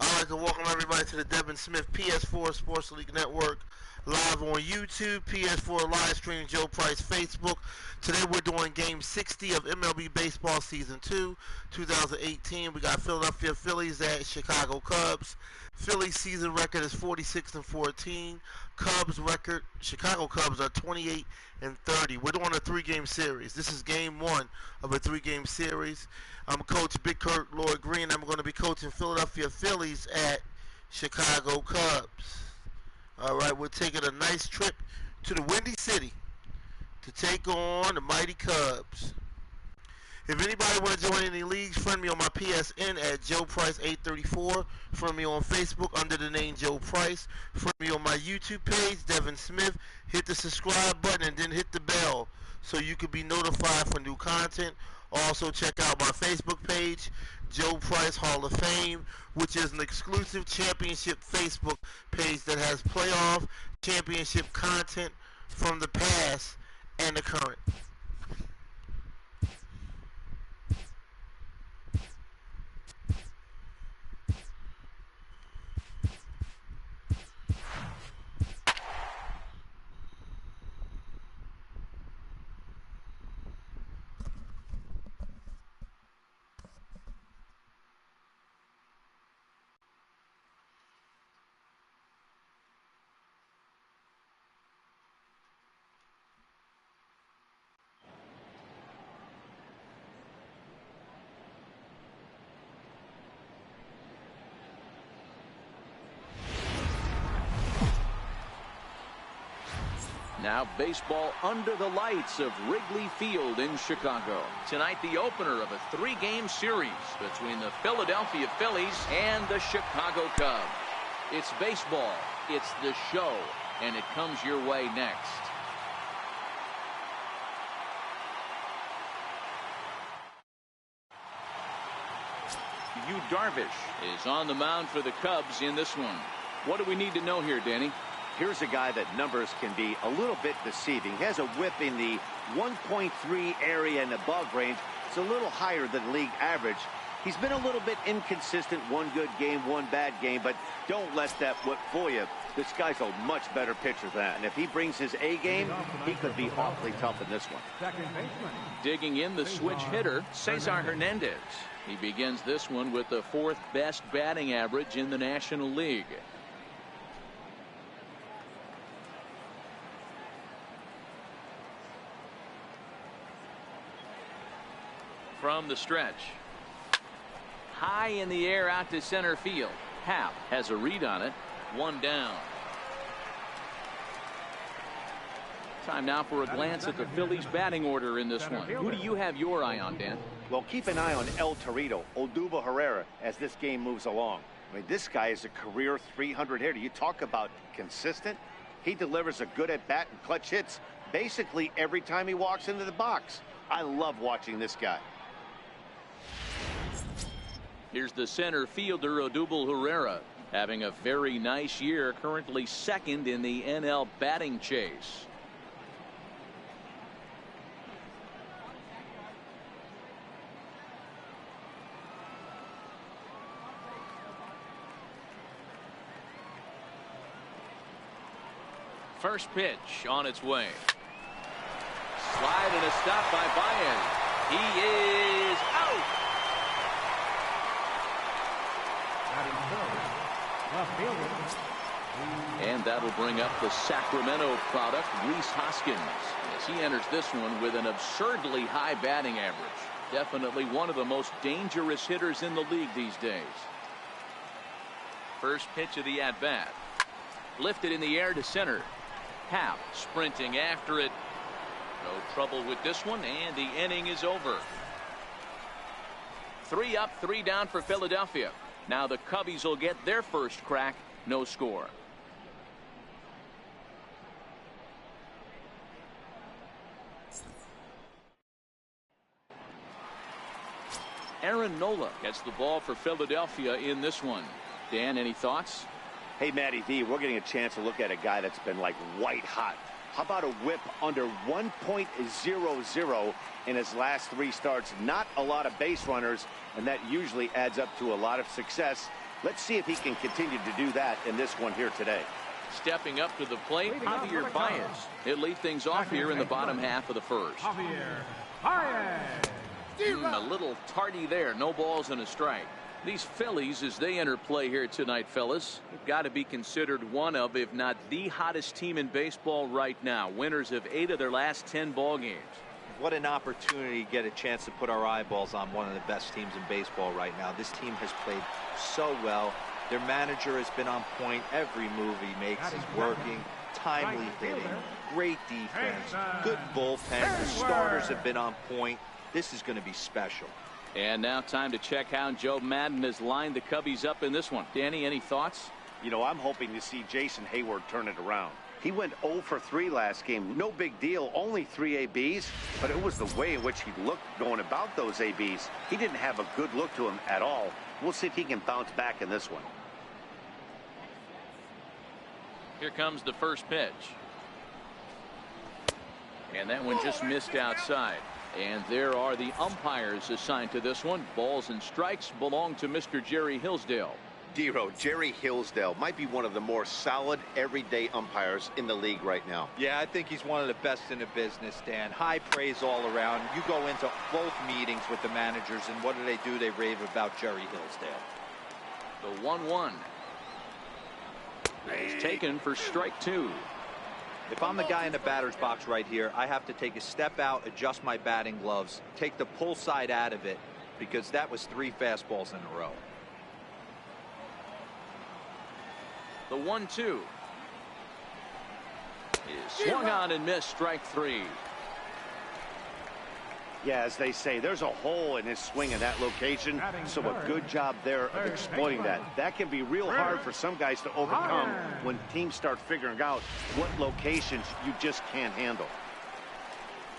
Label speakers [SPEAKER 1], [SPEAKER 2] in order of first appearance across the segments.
[SPEAKER 1] I'd like to welcome everybody to the Devin Smith PS4 Sports League Network, live on YouTube, PS4 live stream, Joe Price Facebook. Today we're doing Game 60 of MLB Baseball Season 2, 2018. We got Philadelphia Phillies at Chicago Cubs. Phillies season record is 46-14. Cubs record, Chicago Cubs are 28-30. We're doing a three-game series. This is Game 1 of a three-game series. I'm Coach Big Kurt Lloyd Green. I'm going to be coaching Philadelphia Phillies at Chicago Cubs. All right, we're taking a nice trip to the Windy City to take on the mighty Cubs. If anybody want to join any leagues, friend me on my PSN at Joe Price 834. Friend me on Facebook under the name Joe Price. Friend me on my YouTube page, Devin Smith. Hit the subscribe button and then hit the bell so you can be notified for new content. Also check out my Facebook page, Joe Price Hall of Fame, which is an exclusive championship Facebook page that has playoff championship content from the past and the current.
[SPEAKER 2] Now baseball under the lights of Wrigley Field in Chicago. Tonight the opener of a three-game series between the Philadelphia Phillies and the Chicago Cubs. It's baseball, it's the show, and it comes your way next. Yu Darvish is on the mound for the Cubs in this one. What do we need to know here, Danny?
[SPEAKER 3] Here's a guy that numbers can be a little bit deceiving. He has a whip in the 1.3 area and above range. It's a little higher than league average. He's been a little bit inconsistent. One good game, one bad game, but don't let that whip fool you. This guy's a much better pitcher than that. And if he brings his A game, he could be awfully tough in this one.
[SPEAKER 2] Digging in the switch hitter, Cesar Hernandez. He begins this one with the fourth best batting average in the National League. From the stretch. High in the air out to center field. Happ has a read on it. One down. Time now for a glance at the Phillies batting order in this one. Who do you have your eye on, Dan?
[SPEAKER 3] Well, keep an eye on El Torito, Odubel Herrera, as this game moves along. I mean, this guy is a career 300 hitter. You talk about consistent. He delivers a good at-bat and clutch hits basically every time he walks into the box. I love watching this guy.
[SPEAKER 2] Here's the center fielder, Odubel Herrera, having a very nice year, currently second in the NL batting chase. First pitch on its way. Slide and a stop by Baez. He is out. And that'll bring up the Sacramento product, Rhys Hoskins, as he enters this one with an absurdly high batting average. Definitely one of the most dangerous hitters in the league these days. First pitch of the at-bat. Lifted in the air to center. Happ sprinting after it. No trouble with this one, and the inning is over. 3 up, 3 down for Philadelphia. Now the Cubbies will get their first crack. No score. Aaron Nola gets the ball for Philadelphia in this one. Dan, any thoughts?
[SPEAKER 3] Hey, Matty V, we're getting a chance to look at a guy that's been like white hot. How about a whip under 1.00 in his last 3 starts? Not a lot of base runners, and that usually adds up to a lot of success. Let's see if he can continue to do that in this one here today.
[SPEAKER 2] Stepping up to the plate, Javier Baez. He'll lead things off here in the bottom half of the first. A little tardy there. No balls and a strike. These Phillies, as they enter play here tonight, fellas, have got to be considered one of, if not the hottest team in baseball right now. Winners of 8 of their last 10 ball games.
[SPEAKER 4] What an opportunity to get a chance to put our eyeballs on one of the best teams in baseball right now. This team has played so well. Their manager has been on point. Every move he makes is working. Timely hitting, great defense, good bullpen. The starters have been on point. This is going to be special.
[SPEAKER 2] And now time to check how Joe Madden has lined the Cubbies up in this one. Danny, any thoughts?
[SPEAKER 3] You know, I'm hoping to see Jason Hayward turn it around. He went 0 for 3 last game. No big deal, only 3 ABs, but it was the way in which he looked going about those ABs. He didn't have a good look to him at all. We'll see if he can bounce back in this one.
[SPEAKER 2] Here comes the first pitch. And that one just missed outside. And there are the umpires assigned to this one. Balls and strikes belong to Mr. Jerry Hillsdale.
[SPEAKER 3] Dero, Jerry Hillsdale might be one of the more solid everyday umpires in the league right now.
[SPEAKER 4] Yeah, I think he's one of the best in the business, Dan. High praise all around. You go into both meetings with the managers, and what do? They rave about Jerry Hillsdale.
[SPEAKER 2] The 1-1 is taken for strike 2.
[SPEAKER 4] If I'm the guy in the batter's box right here, I have to take a step out, adjust my batting gloves, take the pull side out of it, because that was 3 fastballs in a row.
[SPEAKER 2] The 1-2 is swung on and missed, strike 3.
[SPEAKER 3] Yeah, as they say, there's a hole in his swing in that location, so a good job there of exploiting that. That can be real hard for some guys to overcome when teams start figuring out what locations you just can't handle.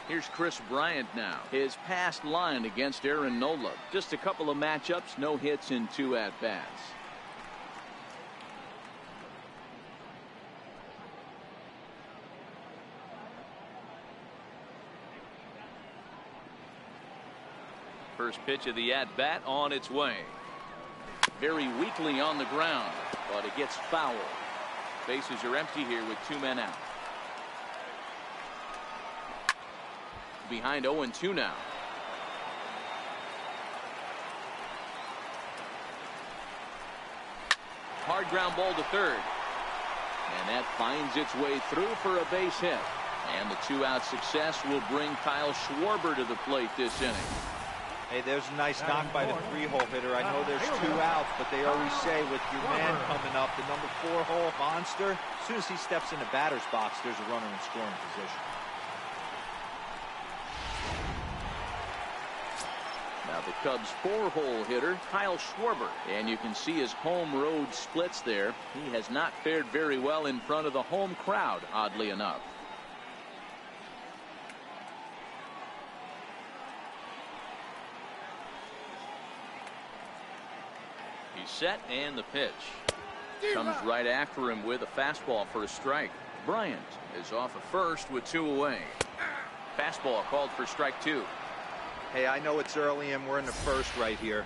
[SPEAKER 2] Here's Chris Bryant now. His past line against Aaron Nola. Just a couple of matchups, no hits in 2 at-bats. First pitch of the at-bat on its way. Very weakly on the ground, but it gets foul. Bases are empty here with 2 men out. Behind 0-2 now. Hard ground ball to third. And that finds its way through for a base hit. And the 2-out success will bring Kyle Schwarber to the plate this inning.
[SPEAKER 4] Hey, there's a nice knock by the 3-hole hitter. I know there's 2 outs, but they always say with your man coming up, the number 4-hole monster, as soon as he steps in the batter's box, there's a runner in scoring position.
[SPEAKER 2] Now the Cubs' 4-hole hitter, Kyle Schwarber. And you can see his home road splits there. He has not fared very well in front of the home crowd, oddly enough. He's set, and the pitch comes right after him with a fastball for a strike. Bryant is off at first with 2 away. Fastball called for strike 2.
[SPEAKER 4] Hey, I know it's early and we're in the first right here,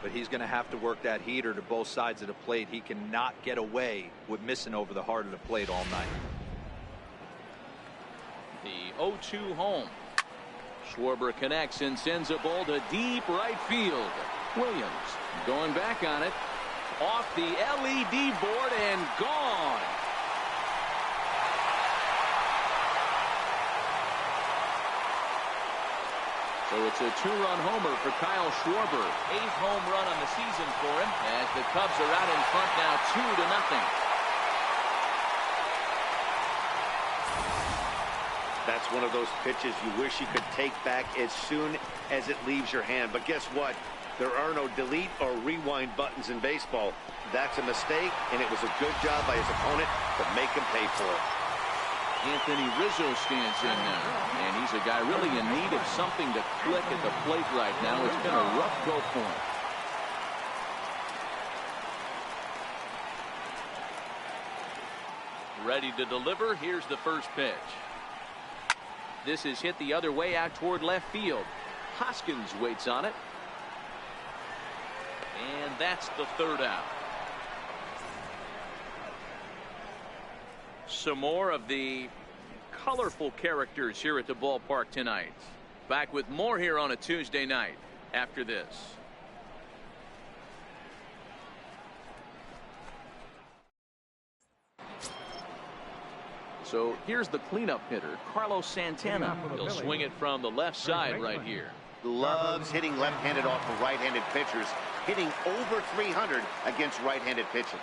[SPEAKER 4] but he's going to have to work that heater to both sides of the plate. He cannot get away with missing over the heart of the plate all night.
[SPEAKER 2] The 0-2 home. Schwarber connects and sends a ball to deep right field. Williams going back on it. Off the LED board and gone. So it's a 2-run homer for Kyle Schwarber. 8th home run on the season for him as the Cubs are out in front now 2-0.
[SPEAKER 3] That's one of those pitches you wish you could take back as soon as it leaves your hand. But guess what? There are no delete or rewind buttons in baseball. That's a mistake, and it was a good job by his opponent to make him pay for it.
[SPEAKER 2] Anthony Rizzo stands in now, and he's a guy really in need of something to click at the plate right now. It's been a rough go for him. Ready to deliver. Here's the first pitch. This is hit the other way out toward left field. Hoskins waits on it. And that's the 3rd out. some more of the colorful characters here at the ballpark tonight. Back with more here on a Tuesday night after this. So here's the cleanup hitter, Carlos Santana. He'll swing it from the left side right here.
[SPEAKER 3] Loves hitting left-handed off of right-handed pitchers, hitting over 300 against right-handed pitching.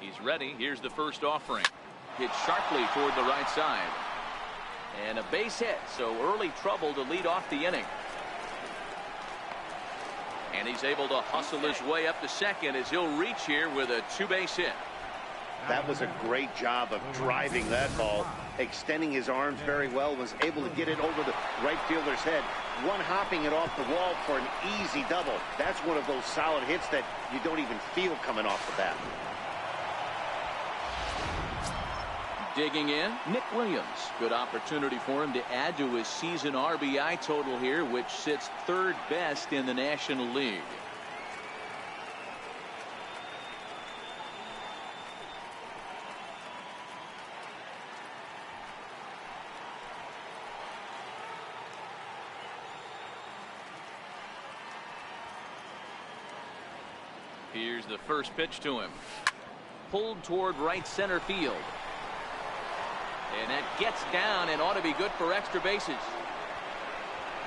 [SPEAKER 2] He's ready. Here's the first offering. Hit sharply toward the right side. And a base hit, so early trouble to lead off the inning. And he's able to hustle his way up to second as he'll reach here with a two-base hit.
[SPEAKER 3] That was a great job of driving that ball, extending his arms very well, was able to get it over the right fielder's head, one-hopping it off the wall for an easy double. That's one of those solid hits that you don't even feel coming off the bat.
[SPEAKER 2] Digging in, Nick Williams. Good opportunity for him to add to his season RBI total here, which sits third best in the National League. Here's the first pitch to him. Pulled toward right center field. And that gets down and ought to be good for extra bases.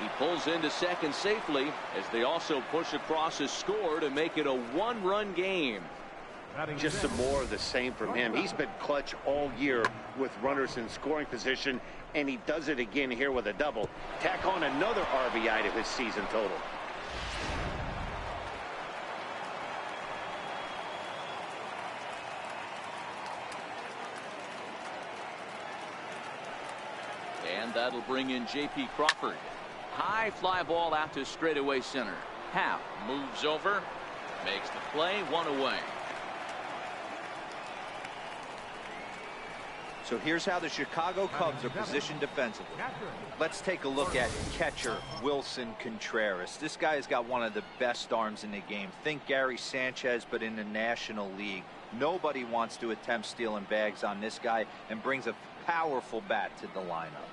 [SPEAKER 2] He pulls into second safely as they also push across a score to make it a one-run game.
[SPEAKER 3] Just some more of the same from him. He's been clutch all year with runners in scoring position, and he does it again here with a double. Tack on another RBI to his season total.
[SPEAKER 2] And that'll bring in J.P. Crawford. High fly ball out to straightaway center. Happ moves over, makes the play, one away.
[SPEAKER 4] So here's how the Chicago Cubs are positioned defensively. Let's take a look at catcher Wilson Contreras. This guy has got one of the best arms in the game. Think Gary Sanchez, but in the National League. Nobody wants to attempt stealing bags on this guy, and brings a powerful bat to the lineup.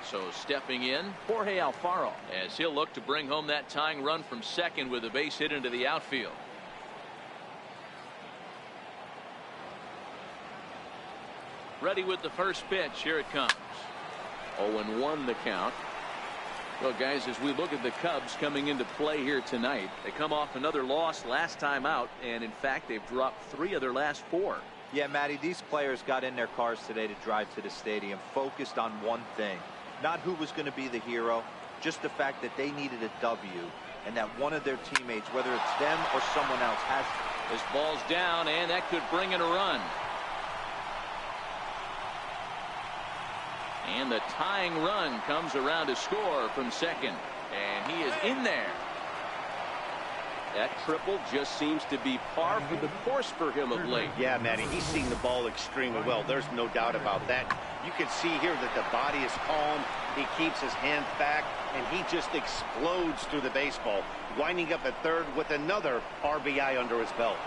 [SPEAKER 2] So stepping in, Jorge Alfaro, as he'll look to bring home that tying run from second with a base hit into the outfield. Ready with the first pitch. Here it comes. 0-1 the count. Well, guys, as we look at the Cubs coming into play here tonight, they come off another loss last time out, and in fact they've dropped 3 of their last 4.
[SPEAKER 4] Yeah, Matty, these players got in their cars today to drive to the stadium, focused on one thing. Not who was going to be the hero, just the fact that they needed a W, and that one of their teammates, whether it's them or someone else, has.
[SPEAKER 2] This ball's down, and that could bring in a run. And the tying run comes around to score from second, and he is in there. That triple just seems to be par for the course for him of late.
[SPEAKER 3] Yeah, Matty, he's seeing the ball extremely well. There's no doubt about that. You can see here that the body is calm. He keeps his hands back, and he just explodes through the baseball, winding up at third with another RBI under his belt.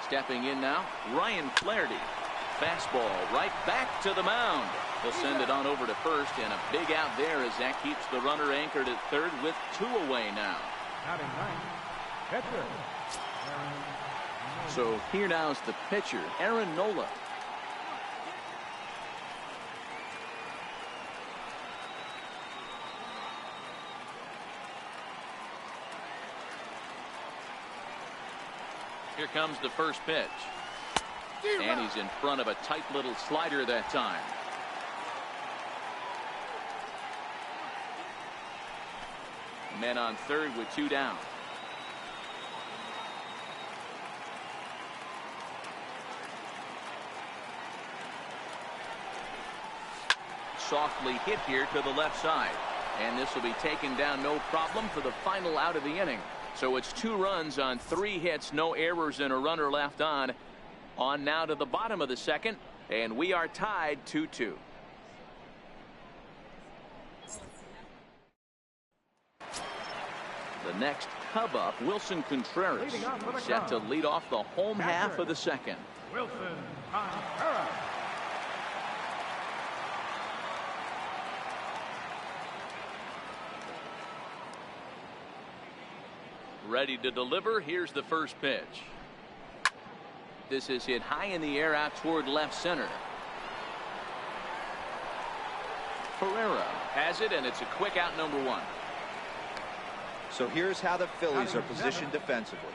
[SPEAKER 2] Stepping in now, Ryan Flaherty. Fastball right back to the mound. He'll send it on over to first, and a big out there as that keeps the runner anchored at third with 2 away now. So here now is the pitcher, Aaron Nola. Here comes the first pitch. And he's in front of a tight little slider that time. Men on third with 2 down. Softly hit here to the left side. And this will be taken down no problem for the final out of the inning. So it's 2 runs on 3 hits, no errors, and a runner left on. On now to the bottom of the second, and we are tied 2-2. The next Cub up, Wilson Contreras, set to lead off the home half of the second.
[SPEAKER 5] Wilson Contreras.
[SPEAKER 2] Ready to deliver. Here's the first pitch. This is hit high in the air out toward left center. Pereira has it, and it's a quick out, number 1.
[SPEAKER 4] So here's how the Phillies are positioned defensively.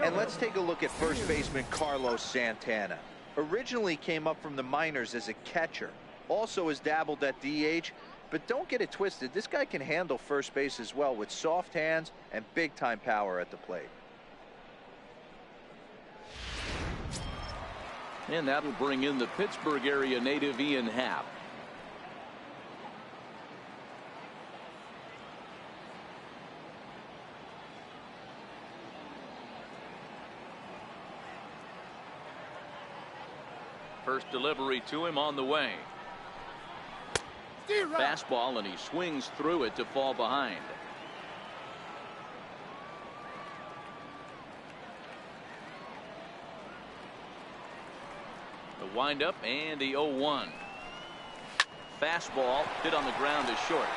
[SPEAKER 4] And let's take a look at first baseman Carlos Santana. Originally came up from the minors as a catcher. Also has dabbled at DH. But don't get it twisted. This guy can handle first base as well with soft hands and big-time power at the plate.
[SPEAKER 2] And that'll bring in the Pittsburgh area native Ian Happ. First delivery to him on the way. Fastball, and he swings through it to fall behind. The windup and the 0-1. Fastball hit on the ground is short.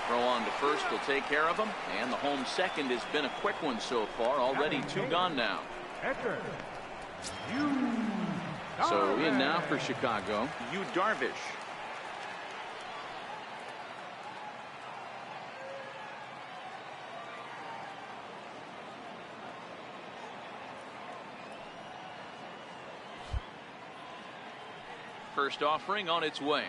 [SPEAKER 2] Throw on to first will take care of him, and the home second has been a quick one so far. Already 2 gone now. So in now for Chicago, Yu Darvish. First offering on its way.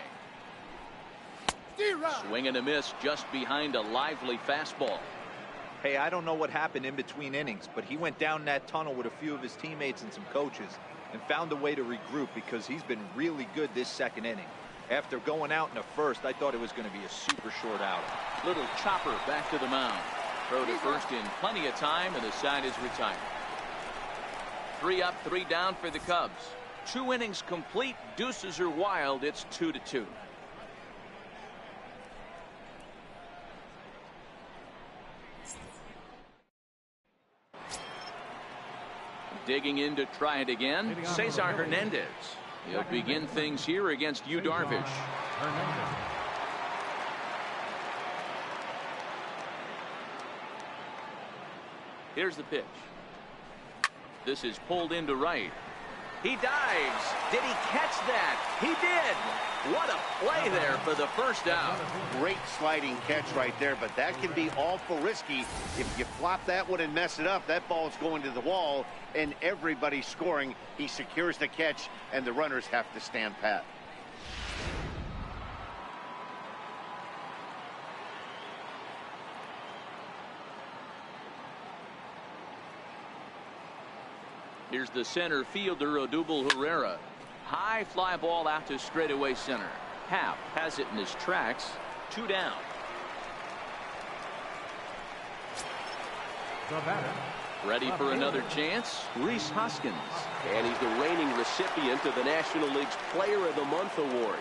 [SPEAKER 2] Swing and a miss just behind a lively fastball.
[SPEAKER 4] Hey, I don't know what happened in between innings, but he went down that tunnel with a few of his teammates and some coaches and found a way to regroup because he's been really good this second inning. After going out in the first, I thought it was going to be a super short outing.
[SPEAKER 2] Little chopper back to the mound. Throw to first in plenty of time, and the side is retired. 3 up, 3 down for the Cubs. 2 innings complete. Deuces are wild. It's 2-2. Digging in to try it again, Cesar Hernandez. He'll begin things here against Yu Darvish. Here's the pitch. This is pulled into right. He dives. Did he catch that? He did. What a play there for the first out.
[SPEAKER 3] Great sliding catch right there, but that can be awful risky. If you flop that one and mess it up, that ball's going to the wall, and everybody's scoring. He secures the catch, and the runners have to stand pat.
[SPEAKER 2] Here's the center fielder, Odubel Herrera. High fly ball out to straightaway center. Happ has it in his tracks. 2 down. Ready for another chance? Rhys Hoskins.
[SPEAKER 6] And he's the reigning recipient of the National League's Player of the Month award.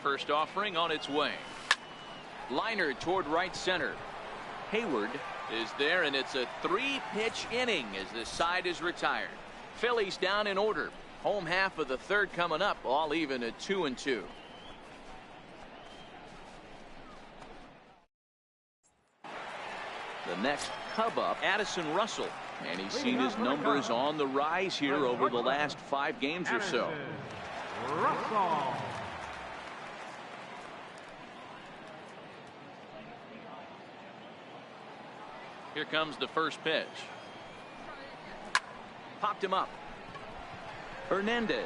[SPEAKER 2] First offering on its way. Liner toward right center. Hayward is there, and it's a 3-pitch inning as the side is retired. Phillies down in order. Home half of the third coming up, all even at 2-2. The next Cub up, Addison Russell, and he's seen his numbers on the rise here over the last 5 games or so.
[SPEAKER 5] Russell.
[SPEAKER 2] Here comes the first pitch. Popped him up. Hernandez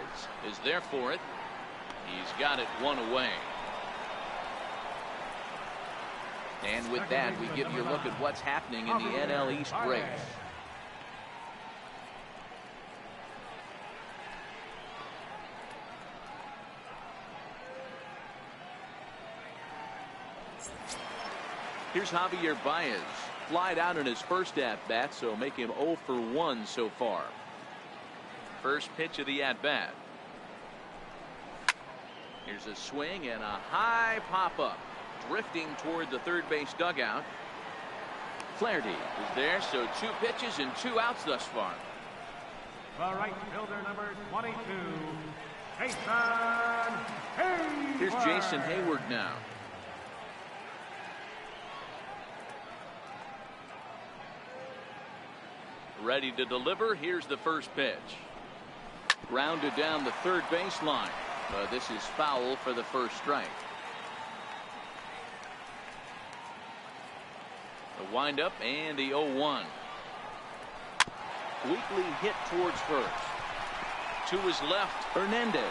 [SPEAKER 2] is there for it. He's got it 1 away. And with that, we give you a look at what's happening in the NL East race. Here's Javier Baez. Flied out in his first at-bat, so make him 0 for 1 so far. First pitch of the at-bat. Here's a swing and a high pop-up. Drifting toward the third base dugout. Flaherty is there, so 2 pitches and 2 outs thus far.
[SPEAKER 5] The right fielder, number 22, Jason Hayward.
[SPEAKER 2] Here's Jason Hayward now. Ready to deliver. Here's the first pitch. Grounded down the third baseline. But this is foul for the first strike. The windup and the 0-1. Weakly hit towards first. To his left, Hernandez.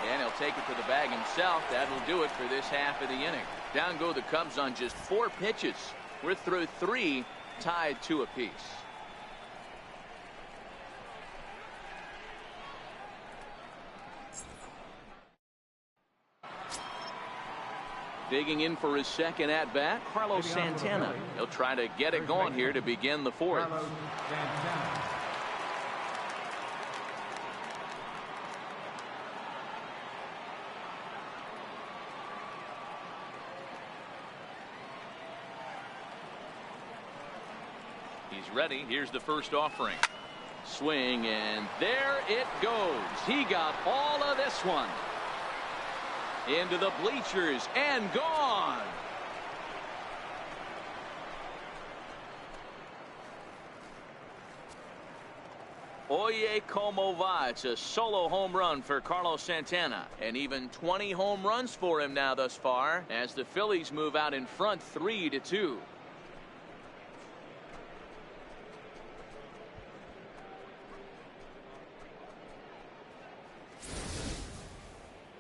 [SPEAKER 2] And he'll take it to the bag himself. That'll do it for this half of the inning. Down go the Cubs on just 4 pitches. We're through 3, tied 2 apiece. Digging in for his second at-bat, Carlos Santana. He'll try to get it going here to begin the 4th. He's ready. Here's the first offering. Swing, and there it goes. He got all of this one. Into the bleachers and gone. Oye como va. It's a solo home run for Carlos Santana, and even 20 home runs for him now thus far as the Phillies move out in front 3-2.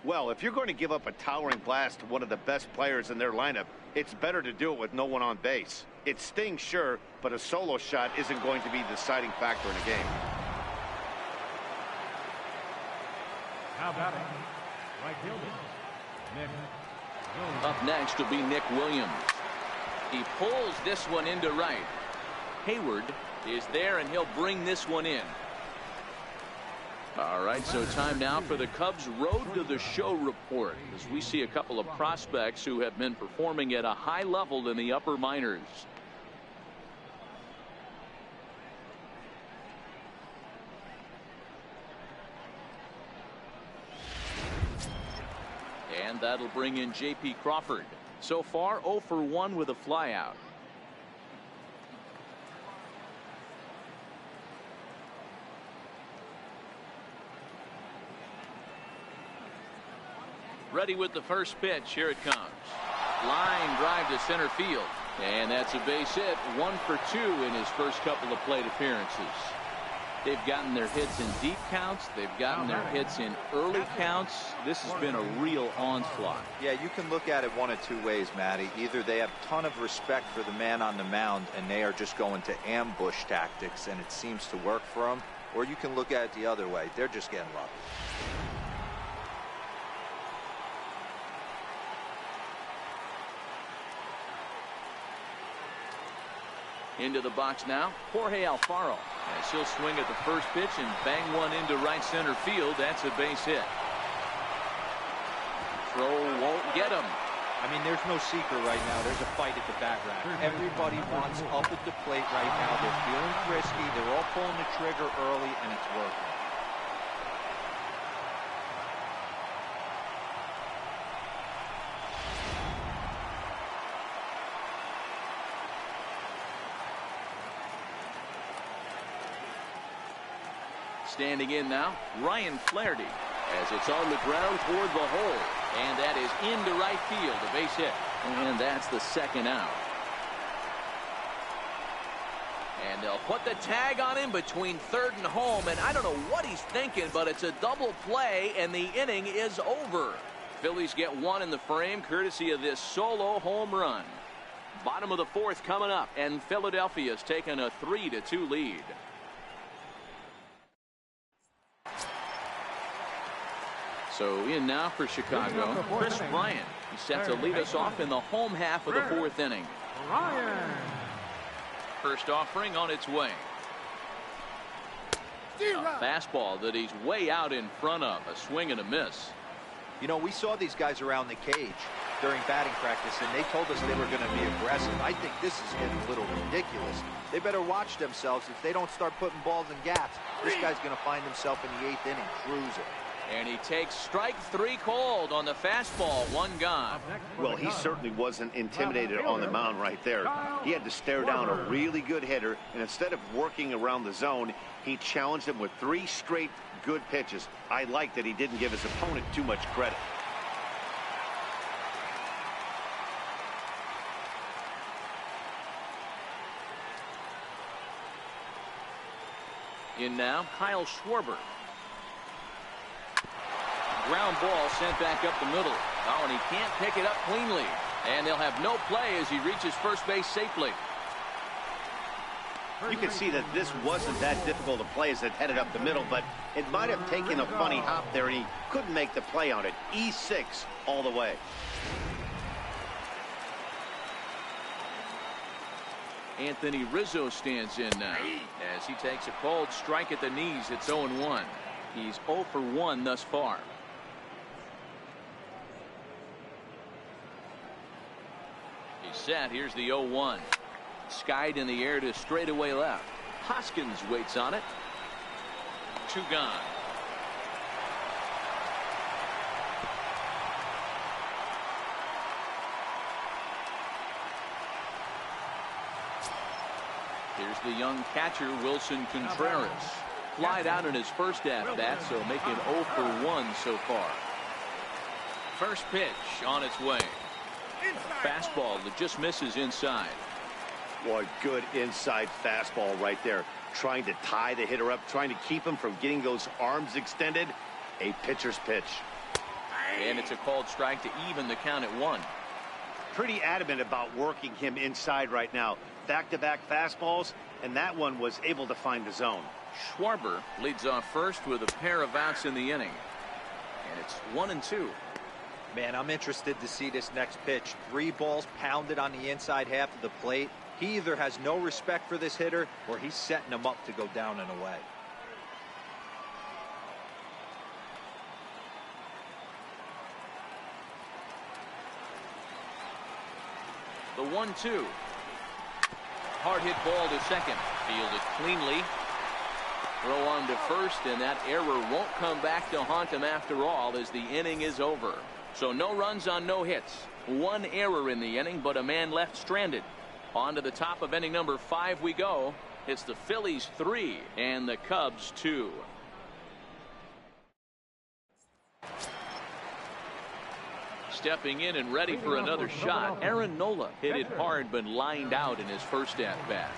[SPEAKER 3] Well, if you're going to give up a towering blast to one of the best players in their lineup, it's better to do it with no one on base. It stings, sure, but a solo shot isn't going to be the deciding factor in a game.
[SPEAKER 5] How about it? Right fielder, Nick Williams.
[SPEAKER 2] Up next will be Nick Williams. He pulls this one into right. Hayward is there, and he'll bring this one in. All right, so time now for the Cubs Road to the Show report, as we see a couple of prospects who have been performing at a high level in the upper minors. And that'll bring in J.P. Crawford. So far 0 for 1 with a flyout. Ready with the first pitch. Here it comes. Line drive to center field. And that's a base hit. 1 for 2 in his first couple of plate appearances. They've gotten their hits in deep counts. They've gotten their hits in early counts. This has been a real onslaught.
[SPEAKER 4] Yeah, you can look at it one of 2 ways, Matty. Either they have a ton of respect for the man on the mound and they are just going to ambush tactics and it seems to work for them. Or you can look at it the other way. They're just getting lucky.
[SPEAKER 2] Into the box now, Jorge Alfaro. As he'll swing at the first pitch and bang one into right center field. That's a base hit. Throw won't get him.
[SPEAKER 7] I mean, there's no secret right now. There's a fight at the bat rack. Everybody wants up at the plate right now. They're feeling frisky. They're all pulling the trigger early, and it's working.
[SPEAKER 2] Standing in now, Ryan Flaherty, as it's on the ground toward the hole. And that is into right field, a base hit. And that's the second out. And they'll put the tag on him between third and home. And I don't know what he's thinking, but it's a double play, and the inning is over. Phillies get one in the frame, courtesy of this solo home run. Bottom of the 4th coming up, and Philadelphia's taken a 3-2 lead. So in now for Chicago, Chris Bryant. He's set to lead us off in the home half of the 4th inning.
[SPEAKER 5] Ryan.
[SPEAKER 2] First offering on its way. A fastball that he's way out in front of. A swing and a miss.
[SPEAKER 7] You know, we saw these guys around the cage during batting practice, and they told us they were going to be aggressive. I think this is getting a little ridiculous. They better watch themselves. If they don't start putting balls in gaps, this guy's going to find himself in the 8th inning cruising.
[SPEAKER 2] And he takes strike 3 cold on the fastball. 1 gone.
[SPEAKER 3] Well, he certainly wasn't intimidated on the mound right there. He had to stare down a really good hitter, and instead of working around the zone, he challenged him with 3 straight good pitches. I like that he didn't give his opponent too much credit.
[SPEAKER 2] In now, Kyle Schwarber. Ground ball sent back up the middle. Oh, and he can't pick it up cleanly. And they'll have no play as he reaches first base safely.
[SPEAKER 3] You can see that this wasn't that difficult to play as it headed up the middle, but it might have taken a funny hop there, and he couldn't make the play on it. E6 all the way.
[SPEAKER 2] Anthony Rizzo stands in now as he takes a cold strike at the knees. It's 0-1. He's 0 for 1 thus far. He's set. Here's the 0-1. Skied in the air to straightaway left. Hoskins waits on it. 2 gone. Here's the young catcher, Wilson Contreras. Flied out in his first at-bat, so making 0 for 1 so far. First pitch on its way. Fastball that just misses inside.
[SPEAKER 3] Boy, good inside fastball right there. Trying to tie the hitter up, trying to keep him from getting those arms extended. A pitcher's pitch.
[SPEAKER 2] And it's a called strike to even the count at 1.
[SPEAKER 3] Pretty adamant about working him inside right now. Back-to-back fastballs, and that one was able to find the zone.
[SPEAKER 2] Schwarber leads off first with a pair of outs in the inning. And it's 1-2.
[SPEAKER 7] Man, I'm interested to see this next pitch. 3 balls pounded on the inside half of the plate. He either has no respect for this hitter or he's setting him up to go down and away.
[SPEAKER 2] The 1-2. Hard hit ball to second. Fielded cleanly. Throw on to first, and that error won't come back to haunt him after all as the inning is over. So no runs on no hits. 1 error in the inning, but a man left stranded. On to the top of inning number 5 we go. It's the Phillies 3 and the Cubs 2. Stepping in and ready for another shot. Aaron Nola hit it hard but lined out in his first at-bat.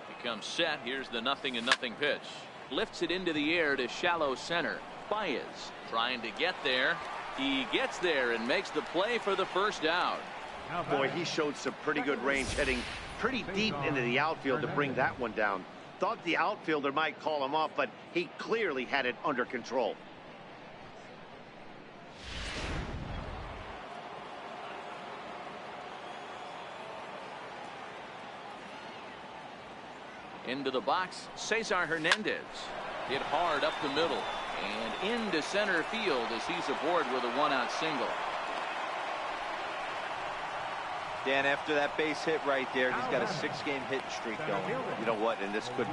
[SPEAKER 2] He comes set. Here's the 0-0 pitch. Lifts it into the air to shallow center. Baez trying to get there. He gets there and makes the play for the first out.
[SPEAKER 3] Boy, he showed some pretty good range, heading pretty deep into the outfield to bring that one down. Thought the outfielder might call him off, but he clearly had it under control.
[SPEAKER 2] Into the box, Cesar Hernandez. Hit hard up the middle and into center field as he's aboard with a 1-out single.
[SPEAKER 7] Dan, after that base hit right there, he's got a 6-game hitting streak going.
[SPEAKER 3] You know what? And this could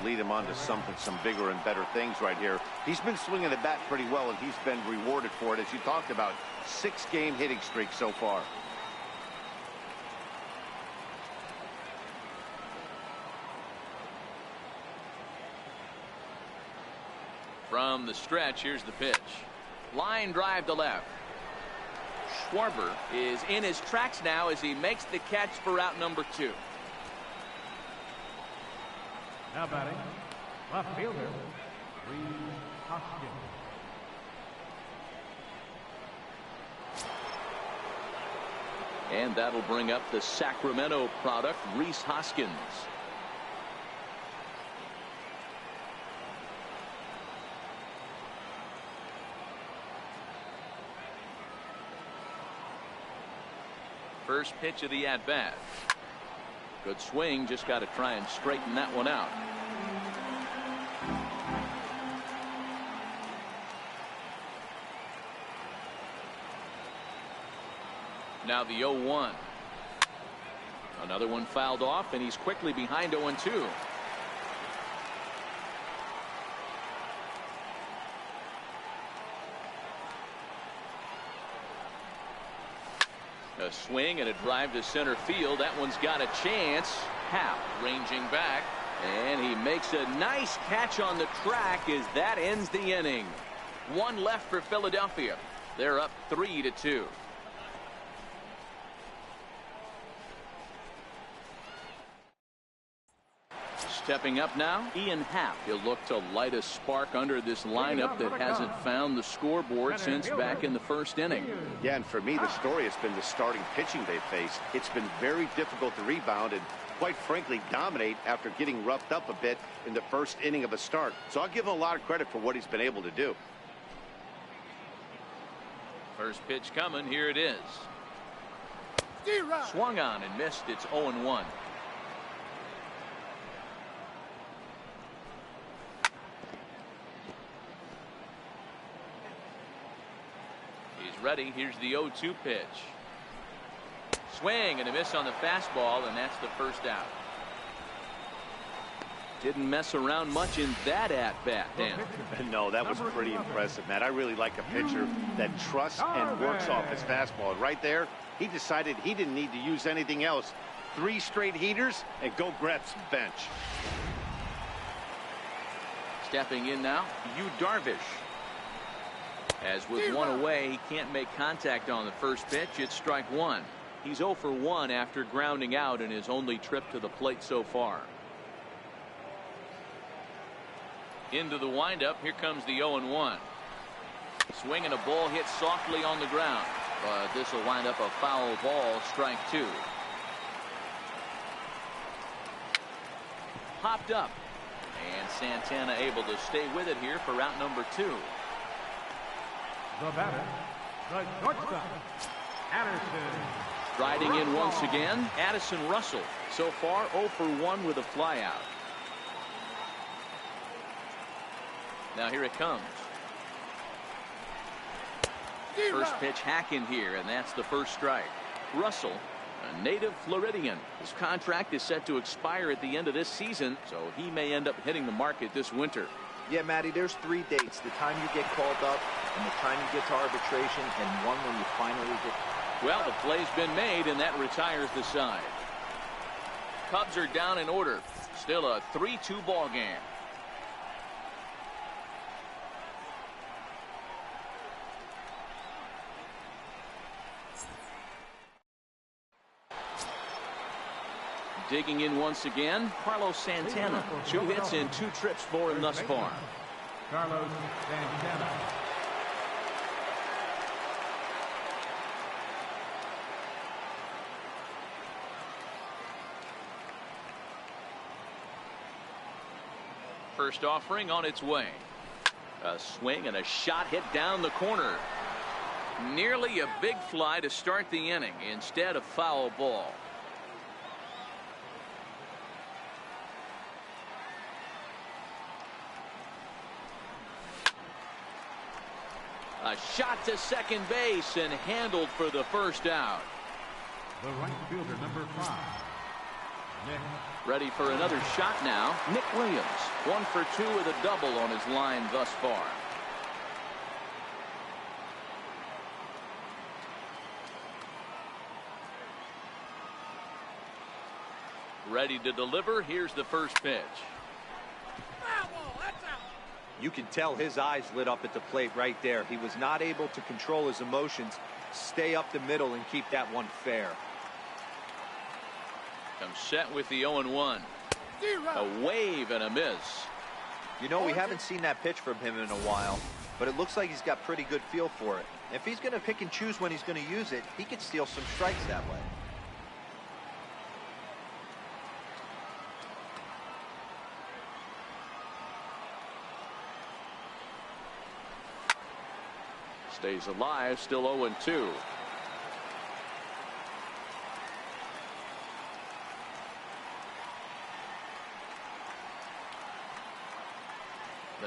[SPEAKER 3] lead him on to some bigger and better things right here. He's been swinging the bat pretty well, and he's been rewarded for it, as you talked about. 6-game hitting streak so far.
[SPEAKER 2] From the stretch, here's the pitch. Line drive to left. Schwarber is in his tracks now as he makes the catch for out number 2.
[SPEAKER 5] Now batting, left fielder, Reese Hoskins.
[SPEAKER 2] And that'll bring up the Sacramento product, Reese Hoskins. First pitch of the at-bat. Good swing, just got to try and straighten that one out. Now the 0-1. Another one fouled off, and he's quickly behind 0-2. A swing and a drive to center field. That one's got a chance. Happ ranging back, and he makes a nice catch on the track as that ends the inning. One left for Philadelphia. They're up 3-2. Stepping up now, Ian Happ. He'll look to light a spark under this lineup that hasn't found the scoreboard since back in the first inning.
[SPEAKER 3] Yeah, and for me, the story has been the starting pitching they faced. It's been very difficult to rebound and, quite frankly, dominate after getting roughed up a bit in the first inning of a start. So I'll give him a lot of credit for what he's been able to do.
[SPEAKER 2] First pitch coming. Here it is. Swung on and missed. It's 0-1. Ready. Here's the 0-2 pitch. Swing and a miss on the fastball, and that's the first out. Didn't mess around much in that at-bat, Dan.
[SPEAKER 3] No, that was pretty impressive, Matt. I really like a pitcher that trusts and works off his fastball. And right there, he decided he didn't need to use anything else. 3 straight heaters and go grab some bench.
[SPEAKER 2] Stepping in now, Yu Darvish. As with one away, he can't make contact on the first pitch. It's strike one. He's 0 for 1 after grounding out in his only trip to the plate so far. Into the windup. Here comes the 0-1. Swing and a ball hit softly on the ground. But this will wind up a foul ball. Strike 2. Popped up. And Santana able to stay with it here for out number 2.
[SPEAKER 5] The batter, the shortstop, Addison.
[SPEAKER 2] Riding in once again, Addison Russell. So far 0 for 1 with a flyout. Now here it comes. First pitch hack in here, and that's the first strike. Russell, a native Floridian. His contract is set to expire at the end of this season, so he may end up hitting the market this winter.
[SPEAKER 7] Yeah, Matty, there's 3 dates. The time you get called up, and the time you get to arbitration, and one when you finally get...
[SPEAKER 2] Well, the play's been made, and that retires the side. Cubs are down in order. Still a 3-2 ball game. Digging in once again, Carlos Santana. 2 hits in 2 trips for him thus far.
[SPEAKER 5] Carlos Santana.
[SPEAKER 2] First offering on its way. A swing and a shot hit down the corner. Nearly a big fly to start the inning. Instead, a foul ball. A shot to second base and handled for the first out.
[SPEAKER 5] The right fielder, number 5. Nick.
[SPEAKER 2] Ready for another shot now. Nick Williams, 1 for 2 with a double on his line thus far. Ready to deliver. Here's the first pitch.
[SPEAKER 7] You can tell his eyes lit up at the plate right there. He was not able to control his emotions, stay up the middle, and keep that one fair.
[SPEAKER 2] Comes set with the 0-1. A wave and a miss.
[SPEAKER 7] You know, we haven't seen that pitch from him in a while, but it looks like he's got pretty good feel for it. If he's going to pick and choose when he's going to use it, he could steal some strikes that way.
[SPEAKER 2] Stays alive, still 0-2.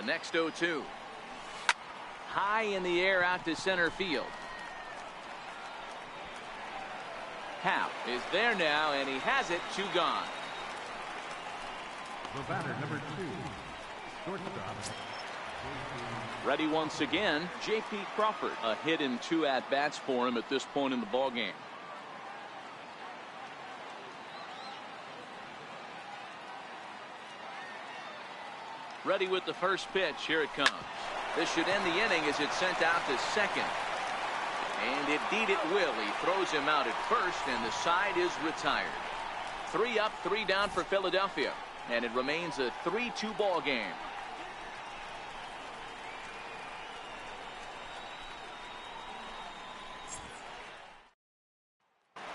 [SPEAKER 2] The next 0-2. High in the air out to center field. Happ is there now, and he has it. 2 gone.
[SPEAKER 5] The batter, number 2, shortstop.
[SPEAKER 2] Ready once again, J.P. Crawford. A hit in 2 at-bats for him at this point in the ballgame. Ready with the first pitch. Here it comes. This should end the inning as it's sent out to second. And indeed it will. He throws him out at first, and the side is retired. 3 up, 3 down for Philadelphia. And it remains a 3-2 ball game.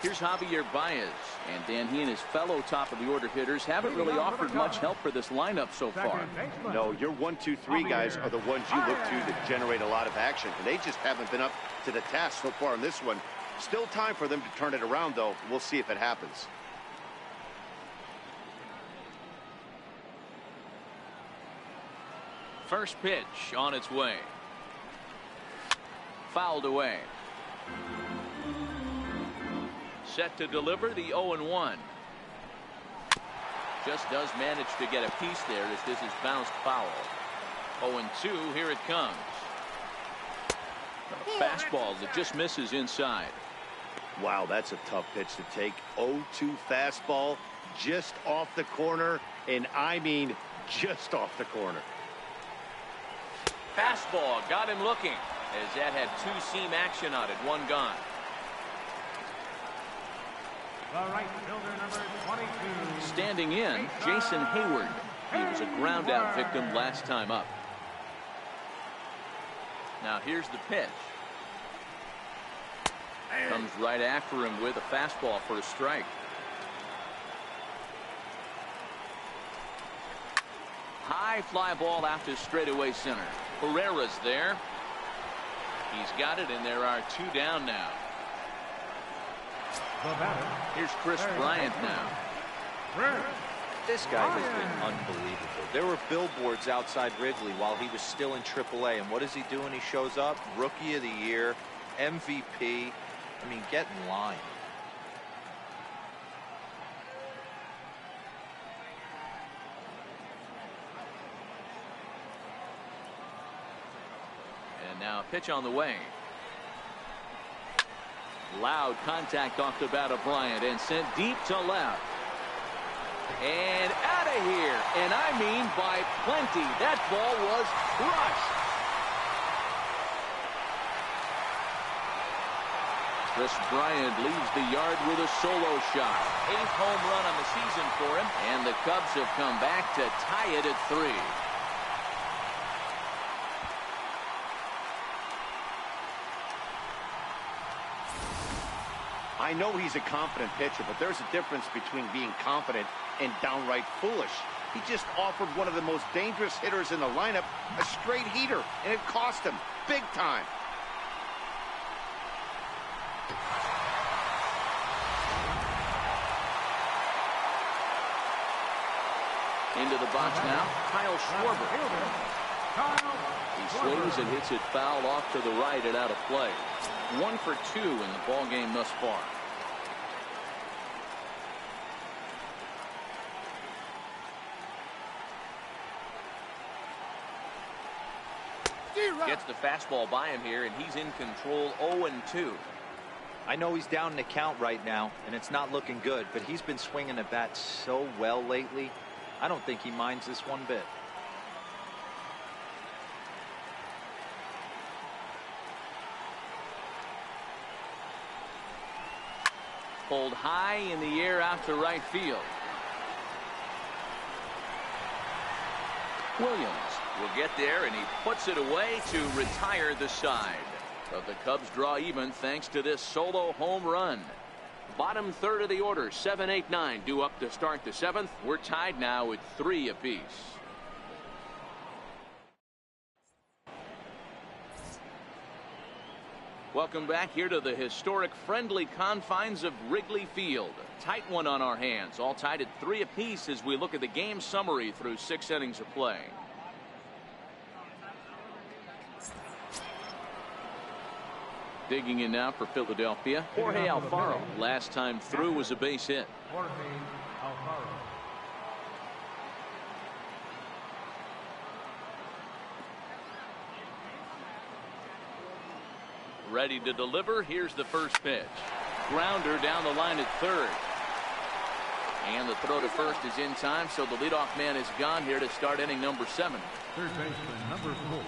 [SPEAKER 2] Here's Javier Baez. And Dan, he and his fellow top-of-the-order hitters haven't really offered much help for this lineup so far.
[SPEAKER 3] No, your 1, 2, 3 guys are the ones you look to generate a lot of action. And they just haven't been up to the task so far in this one. Still time for them to turn it around, though. We'll see if it happens.
[SPEAKER 2] First pitch on its way. Fouled away. Set to deliver the 0-1. Just does manage to get a piece there as this is bounced foul. 0-2. Here it comes. A fastball that just misses inside.
[SPEAKER 3] Wow, that's a tough pitch to take. 0-2 fastball just off the corner, and I mean just off the corner.
[SPEAKER 2] Fastball got him looking as that had 2-seam action on it. 1 gone.
[SPEAKER 5] The right fielder, number 22.
[SPEAKER 2] Standing in, Jason Hayward. He was a ground out victim last time up. Now here's the pitch. Comes right after him with a fastball for a strike. High fly ball out to straightaway center. Herrera's there. He's got it, and there are 2 down now. Here's Chris Bryant now.
[SPEAKER 7] This guy has been unbelievable. There were billboards outside Wrigley while he was still in AAA, and what does he do when he shows up? Rookie of the Year, MVP. I mean, get in line.
[SPEAKER 2] And now a pitch on the way. Loud contact off the bat of Bryant and sent deep to left. And out of here. And I mean by plenty. That ball was crushed. Chris Bryant leaves the yard with a solo shot. 8th home run on the season for him. And the Cubs have come back to tie it at 3.
[SPEAKER 3] I know he's a confident pitcher, but there's a difference between being confident and downright foolish. He just offered one of the most dangerous hitters in the lineup a straight heater, and it cost him big time.
[SPEAKER 2] Into the box now, Kyle Schwarber. He swings and hits it foul off to the right and out of play. 1 for 2 in the ball game thus far. Gets the fastball by him here, and he's in control. 0-2.
[SPEAKER 7] I know he's down in the count right now, and it's not looking good, but he's been swinging the bat so well lately. I don't think he minds this one bit.
[SPEAKER 2] Pulled high in the air out to right field. Williams will get there, and he puts it away to retire the side. But the Cubs draw even thanks to this solo home run. Bottom third of the order, 7, 8, 9 due up to start the 7th. We're tied now at 3 apiece. Welcome back here to the historic friendly confines of Wrigley Field. Tight one on our hands, all tied at 3 apiece as we look at the game summary through 6 innings of play. Digging in now for Philadelphia, Jorge Alfaro. Last time through was a base hit.
[SPEAKER 5] Jorge Alfaro.
[SPEAKER 2] Ready to deliver. Here's the first pitch. Grounder down the line at third. And the throw to first is in time, so the leadoff man is gone here to start inning number 7.
[SPEAKER 5] Third baseman number 4,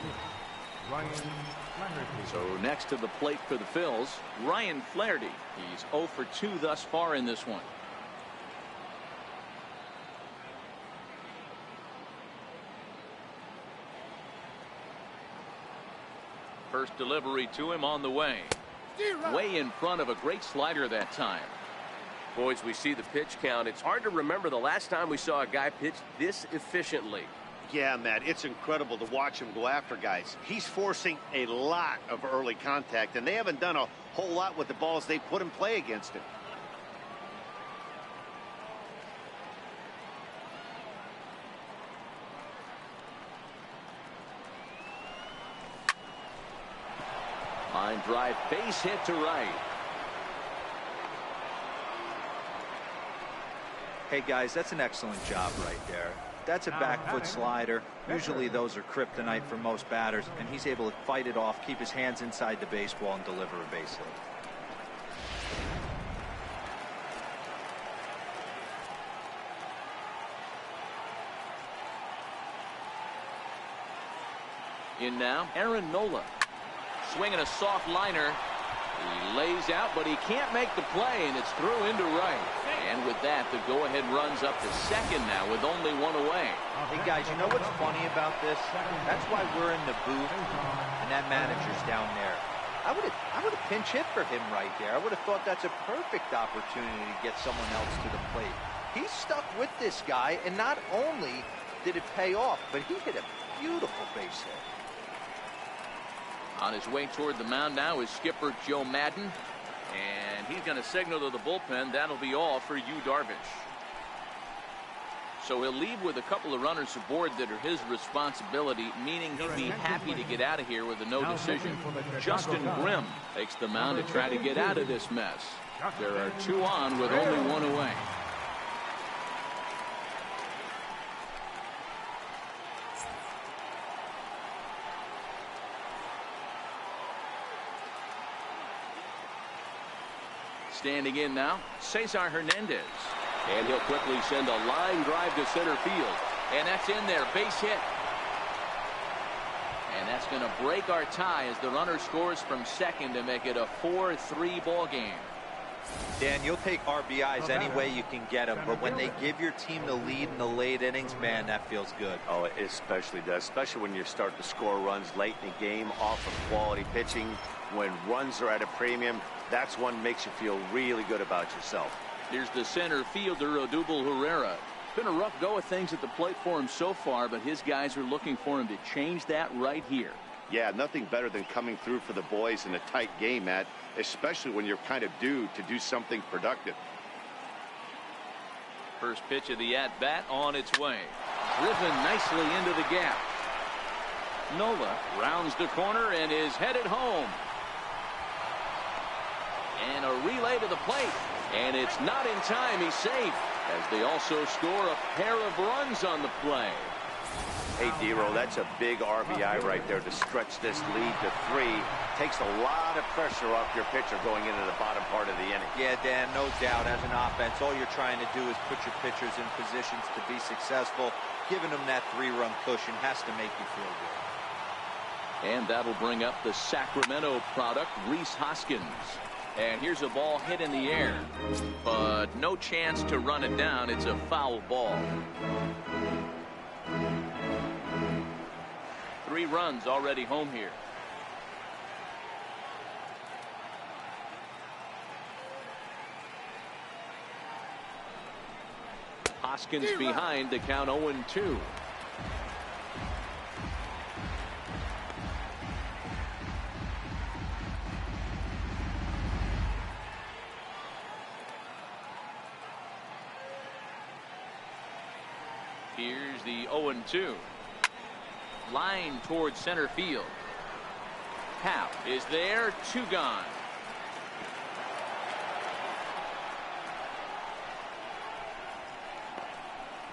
[SPEAKER 5] Ryan Flaherty.
[SPEAKER 2] So next to the plate for the Phils, Ryan Flaherty. He's 0 for 2 thus far in this one. First delivery to him on the way. Way in front of a great slider that time.
[SPEAKER 6] Boys, we see the pitch count. It's hard to remember the last time we saw a guy pitch this efficiently.
[SPEAKER 3] Yeah, Matt, it's incredible to watch him go after guys. He's forcing a lot of early contact, and they haven't done a whole lot with the balls they put in play against him.
[SPEAKER 2] Line drive, base hit to right.
[SPEAKER 7] Hey guys, that's an excellent job right there. That's a back foot slider. Usually those are kryptonite for most batters, and he's able to fight it off, keep his hands inside the baseball, and deliver a base hit.
[SPEAKER 2] In now, Aaron Nola. Swinging a soft liner. He lays out, but he can't make the play, and it's through into right. And with that, the go-ahead runs up to second now with only 1 away.
[SPEAKER 7] Hey guys, you know what's funny about this? That's why we're in the booth and that manager's down there. I would have pinch hit for him right there. I would have thought that's a perfect opportunity to get someone else to the plate. He's stuck with this guy, and not only did it pay off, but he hit a beautiful base hit.
[SPEAKER 2] On his way toward the mound now is skipper Joe Madden. And he's going to signal to the bullpen. That'll be all for Yu Darvish. So he'll leave with a couple of runners aboard that are his responsibility, meaning he'd be happy to get out of here with a no decision. Justin Grimm takes the mound to try to get out of this mess. There are 2 on with only 1 away. Standing in now, Cesar Hernandez.
[SPEAKER 6] And he'll quickly send a line drive to center field.
[SPEAKER 2] And that's in there, base hit. And that's going to break our tie as the runner scores from second to make it a 4-3 ball game.
[SPEAKER 7] Dan, you'll take RBIs any way you can get them, but when they give your team the lead in the late innings, man, that feels good.
[SPEAKER 3] Oh, it especially does, especially when you're starting to score runs late in the game off of quality pitching. When runs are at a premium, that's one makes you feel really good about yourself.
[SPEAKER 2] Here's the center fielder, Odubel Herrera. Been a rough go of things at the plate for him so far, but his guys are looking for him to change that right here.
[SPEAKER 3] Yeah, nothing better than coming through for the boys in a tight game, Matt, especially when you're kind of due to do something productive.
[SPEAKER 2] First pitch of the at-bat on its way. Driven nicely into the gap. Nola rounds the corner and is headed home. And a relay to the plate. And it's not in time. He's safe. As they also score a pair of runs on the play.
[SPEAKER 3] Hey, Dero, that's a big RBI right there to stretch this lead to 3. Takes a lot of pressure off your pitcher going into the bottom part of the inning.
[SPEAKER 7] Yeah, Dan, no doubt. As an offense, all you're trying to do is put your pitchers in positions to be successful. Giving them that 3-run cushion has to make you feel good.
[SPEAKER 2] And that'll bring up the Sacramento product, Rhys Hoskins. And here's a ball hit in the air, but no chance to run it down. It's a foul ball. 3 runs already home here. Hoskins behind to count 0-2. Here's the 0-2. Line towards center field. Half is there, 2 gone.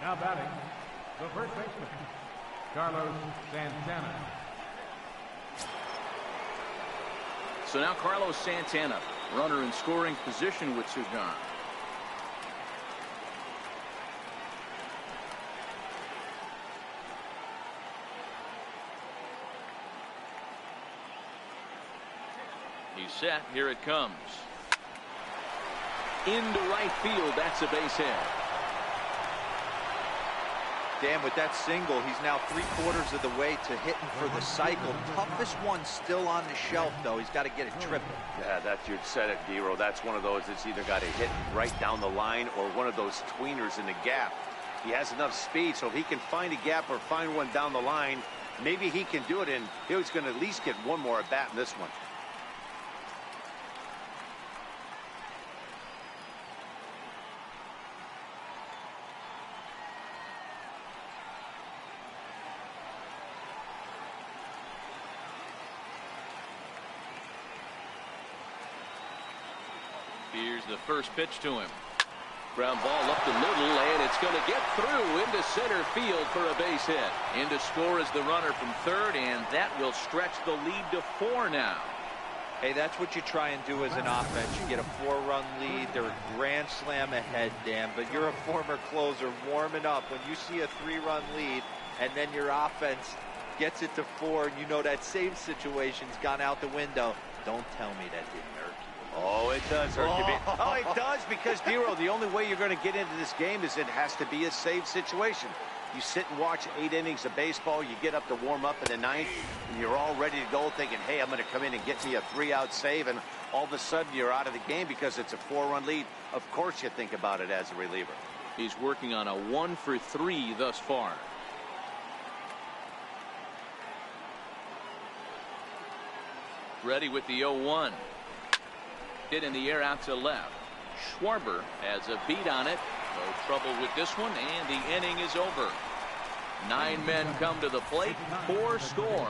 [SPEAKER 5] Now batting, the first baseman, Carlos Santana.
[SPEAKER 2] So now Carlos Santana, runner in scoring position with 2 gone. He's set. Here it comes. Into right field. That's a base hit.
[SPEAKER 7] Dan, with that single, he's now 3/4 of the way to hitting for the cycle. Toughest one still on the shelf, though. He's got to get a triple.
[SPEAKER 3] Yeah, that's you said it, Dero. That's one of those that's either got to hit right down the line or one of those tweeners in the gap. He has enough speed, so if he can find a gap or find one down the line, maybe he can do it, and he's going to at least get one more at bat in this one.
[SPEAKER 2] Here's the first pitch to him. Ground ball up the middle, and it's going to get through into center field for a base hit. In to score is the runner from third, and that will stretch the lead to 4 now.
[SPEAKER 7] Hey, that's what you try and do as an offense. You get a 4-run lead. They're a grand slam ahead, Dan, but you're a former closer warming up. When you see a 3-run lead, and then your offense gets it to 4, and you know that save situation's gone out the window, don't tell me that didn't hurt you.
[SPEAKER 3] Oh, it does hurt you. Oh, it does, because, Dero, the only way you're going to get into this game is it has to be a save situation. You sit and watch 8 innings of baseball, you get up to warm up in the 9th, and you're all ready to go thinking, hey, I'm going to come in and get me a 3-out save, and all of a sudden you're out of the game because it's a 4-run lead. Of course you think about it as a reliever.
[SPEAKER 2] He's working on a 1-for-3 thus far. Ready with the 0-1. Hit in the air out to left. Schwarber has a beat on it. No trouble with this one, and the inning is over. 9 men come to the plate, 4 score.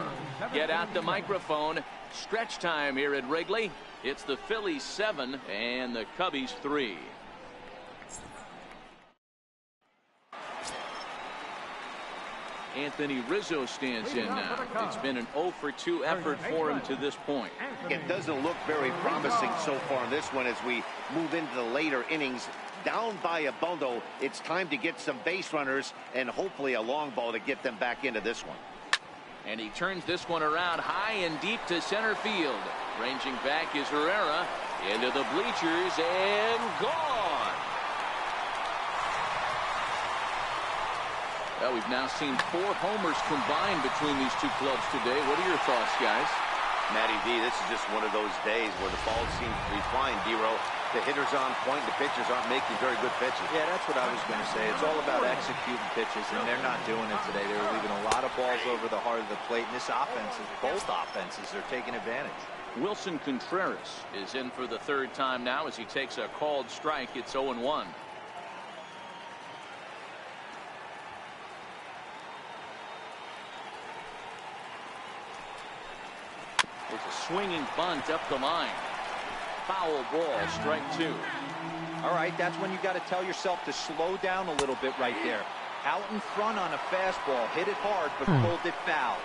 [SPEAKER 2] Get out the microphone. Stretch time here at Wrigley. It's the Phillies 7 and the Cubbies 3. Anthony Rizzo stands in now. It's been an 0-for-2 effort for him to this point.
[SPEAKER 3] It doesn't look very promising so far in this one as we move into the later innings. Down by a bundle, it's time to get some base runners and hopefully a long ball to get them back into this one.
[SPEAKER 2] And he turns this one around high and deep to center field. Ranging back is Herrera into the bleachers and gone. Well, we've now seen 4 homers combined between these 2 clubs today. What are your thoughts, guys?
[SPEAKER 3] Matty V, this is just one of those days where the ball seems to be flying, Dero. The hitter's on point, the pitchers aren't making very good pitches.
[SPEAKER 7] Yeah, that's what I was going to say. It's all about executing pitches, and they're not doing it today. They're leaving a lot of balls over the heart of the plate, and this offense, both offenses, are taking advantage.
[SPEAKER 2] Wilson Contreras is in for the 3rd time now as he takes a called strike. It's 0-1. It's a swinging bunt up the line. Foul ball, strike 2.
[SPEAKER 7] All right, that's when you got to tell yourself to slow down a little bit right there. Out in front on a fastball, hit it hard, but pulled it foul.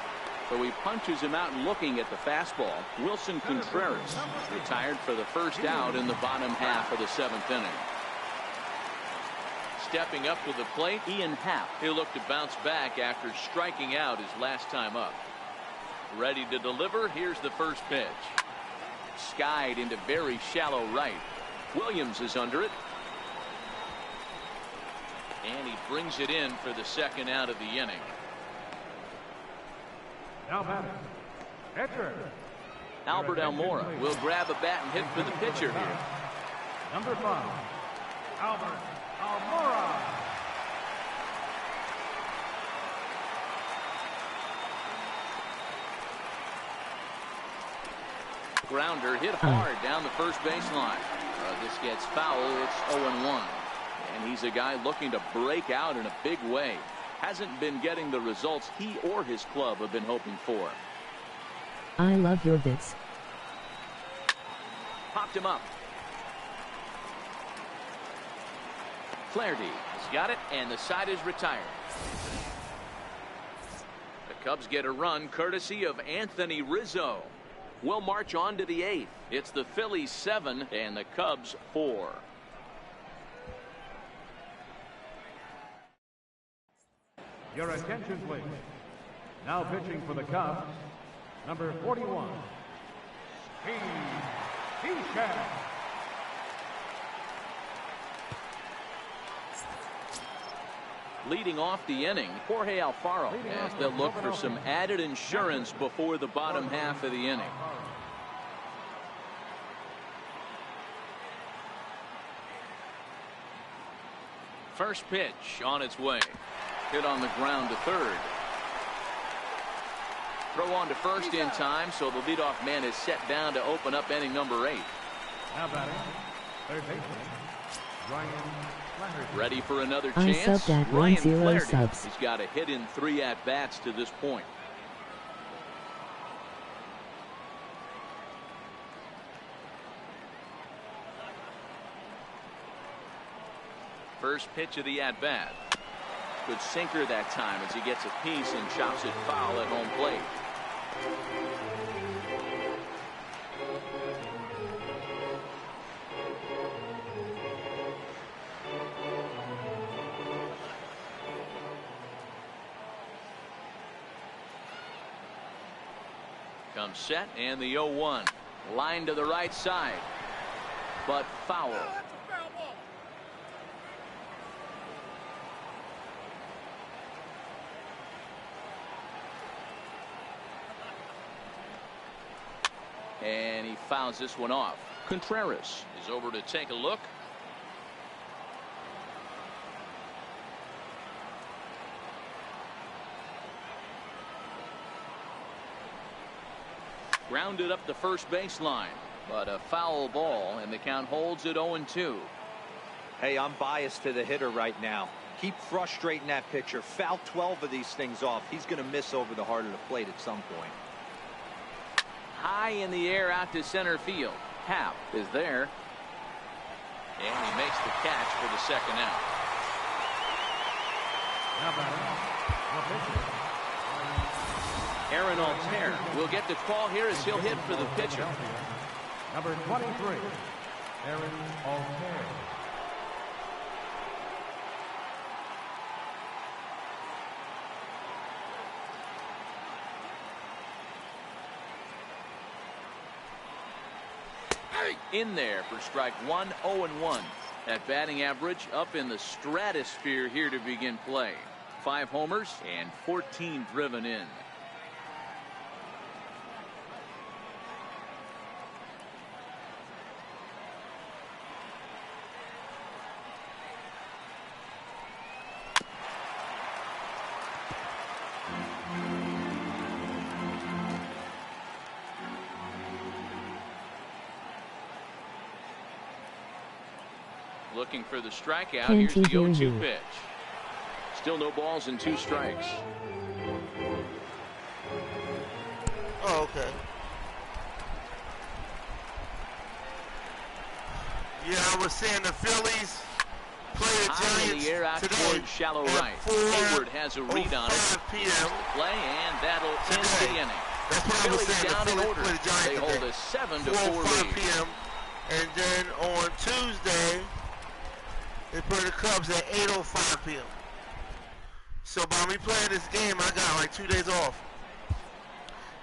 [SPEAKER 2] So he punches him out looking at the fastball. Wilson Contreras retired for the first out in the bottom half of the 7th inning. Stepping up to the plate, Ian Happ. He'll look to bounce back after striking out his last time up. Ready to deliver. Here's the first pitch. Skied into very shallow right. Williams is under it. And he brings it in for the 2nd out of the inning.
[SPEAKER 5] Now batting, pitcher.
[SPEAKER 2] Albert Almora will grab a bat and hit for the pitcher here.
[SPEAKER 5] Number 5, Albert Almora.
[SPEAKER 2] Grounder hit hard down the first baseline. This gets foul. It's 0-1. And he's a guy looking to break out in a big way. Hasn't been getting the results he or his club have been hoping for.
[SPEAKER 8] I love your bits.
[SPEAKER 2] Popped him up. Flaherty has got it, and the side is retired. The Cubs get a run courtesy of Anthony Rizzo. We'll march on to the 8th. It's the Phillies 7 and the Cubs 4.
[SPEAKER 5] Your attention, please. Now pitching for the Cubs, number 41, Steve Keisha.
[SPEAKER 2] Leading off the inning, Jorge Alfaro, as they'll look for some added insurance before the bottom half of the inning. First pitch on its way. Hit on the ground to third. Throw on to first in time, so the leadoff man is set down to open up inning number 8.
[SPEAKER 5] Now batting, third baseman, Ryan Flaherty.
[SPEAKER 2] Ready for another
[SPEAKER 8] I
[SPEAKER 2] chance?
[SPEAKER 8] subbed at
[SPEAKER 2] Ryan
[SPEAKER 8] 10
[SPEAKER 2] Flaherty.
[SPEAKER 8] subs.
[SPEAKER 2] He's got a hit in 3 at-bats to this point. First pitch of the at-bat. Good sinker that time as he gets a piece and chops it foul at home plate. Comes set, and the 0-1. Line to the right side, but foul. And he fouls this one off. Contreras is over to take a look. Grounded up the first baseline, but a foul ball, and the count holds at 0-2.
[SPEAKER 7] Hey, I'm biased to the hitter right now. Keep frustrating that pitcher. Foul 12 of these things off. He's going to miss over the heart of the plate at some point.
[SPEAKER 2] High in the air out to center field. Happ is there, and he makes the catch for the second out.
[SPEAKER 5] Now batting,
[SPEAKER 2] Aaron Altair will get the call here as he'll hit for the pitcher.
[SPEAKER 5] number 23, Aaron Altair.
[SPEAKER 2] In there for strike 1, 0-1. That batting average up in the stratosphere here to begin play. 5 homers and 14 driven in. Looking for the strikeout.
[SPEAKER 8] Can't
[SPEAKER 2] Here's the
[SPEAKER 8] he hear
[SPEAKER 2] 0-2
[SPEAKER 8] you?
[SPEAKER 2] pitch. Still no balls and 2 strikes.
[SPEAKER 1] Oh, okay. Yeah, I was saying the Phillies play the
[SPEAKER 2] High in
[SPEAKER 1] Giants
[SPEAKER 2] the air out
[SPEAKER 1] today
[SPEAKER 2] toward shallow
[SPEAKER 1] at
[SPEAKER 2] right.
[SPEAKER 1] 4:05
[SPEAKER 2] Hayward has a read on it.
[SPEAKER 1] p.m.
[SPEAKER 2] Play, and that'll end the
[SPEAKER 1] Today.
[SPEAKER 2] inning.
[SPEAKER 1] That's what I was
[SPEAKER 2] Phillies
[SPEAKER 1] saying.
[SPEAKER 2] down
[SPEAKER 1] The
[SPEAKER 2] in
[SPEAKER 1] Phillies
[SPEAKER 2] order.
[SPEAKER 1] play the Giants
[SPEAKER 2] They hold
[SPEAKER 1] today.
[SPEAKER 2] a 7-4
[SPEAKER 1] 4:05
[SPEAKER 2] lead.
[SPEAKER 1] p.m. And then on Tuesday, they play the Cubs at 8:05 p.m. So by me playing this game, I got like 2 days off.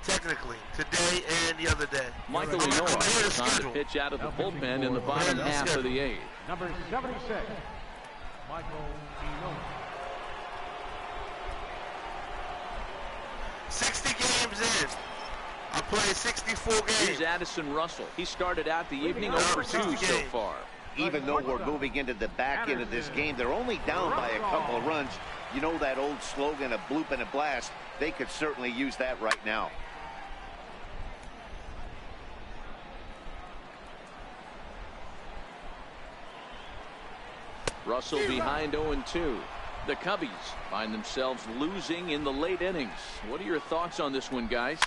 [SPEAKER 1] Technically, today and the other day.
[SPEAKER 2] Michael
[SPEAKER 1] I'm
[SPEAKER 2] Inoa
[SPEAKER 1] ahead of
[SPEAKER 2] is on to
[SPEAKER 1] schedule.
[SPEAKER 2] pitch out of the bullpen in the bottom
[SPEAKER 1] Ahead of
[SPEAKER 2] half of the 8th.
[SPEAKER 5] Number 76, Michael Inoa.
[SPEAKER 1] 60 games in. I played 64 games.
[SPEAKER 2] Here's Addison Russell. He started out the evening over 2 so far.
[SPEAKER 3] Even though we're moving into the back end of this game, they're only down by a couple of runs. You know that old slogan, a bloop and a blast? They could certainly use that right now.
[SPEAKER 2] Russell behind 0-2. The Cubbies find themselves losing in the late innings. What are your thoughts on this one, guys?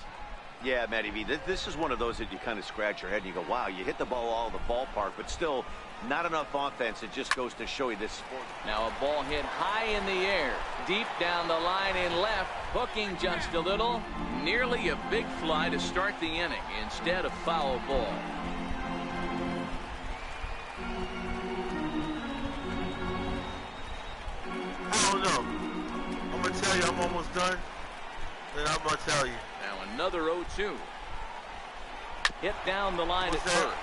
[SPEAKER 3] Yeah, Matty V, this is one of those that you kind of scratch your head and you go, wow, you hit the ball all over the ballpark, but still not enough offense. It just goes to show you this sport.
[SPEAKER 2] Now a ball hit high in the air, deep down the line in left, hooking just a little. Nearly a big fly to start the inning instead of foul ball.
[SPEAKER 1] I don't know. I'm going to tell you I'm almost done. Then I'm going to tell you.
[SPEAKER 2] Now another 0-2. Hit down the line at first.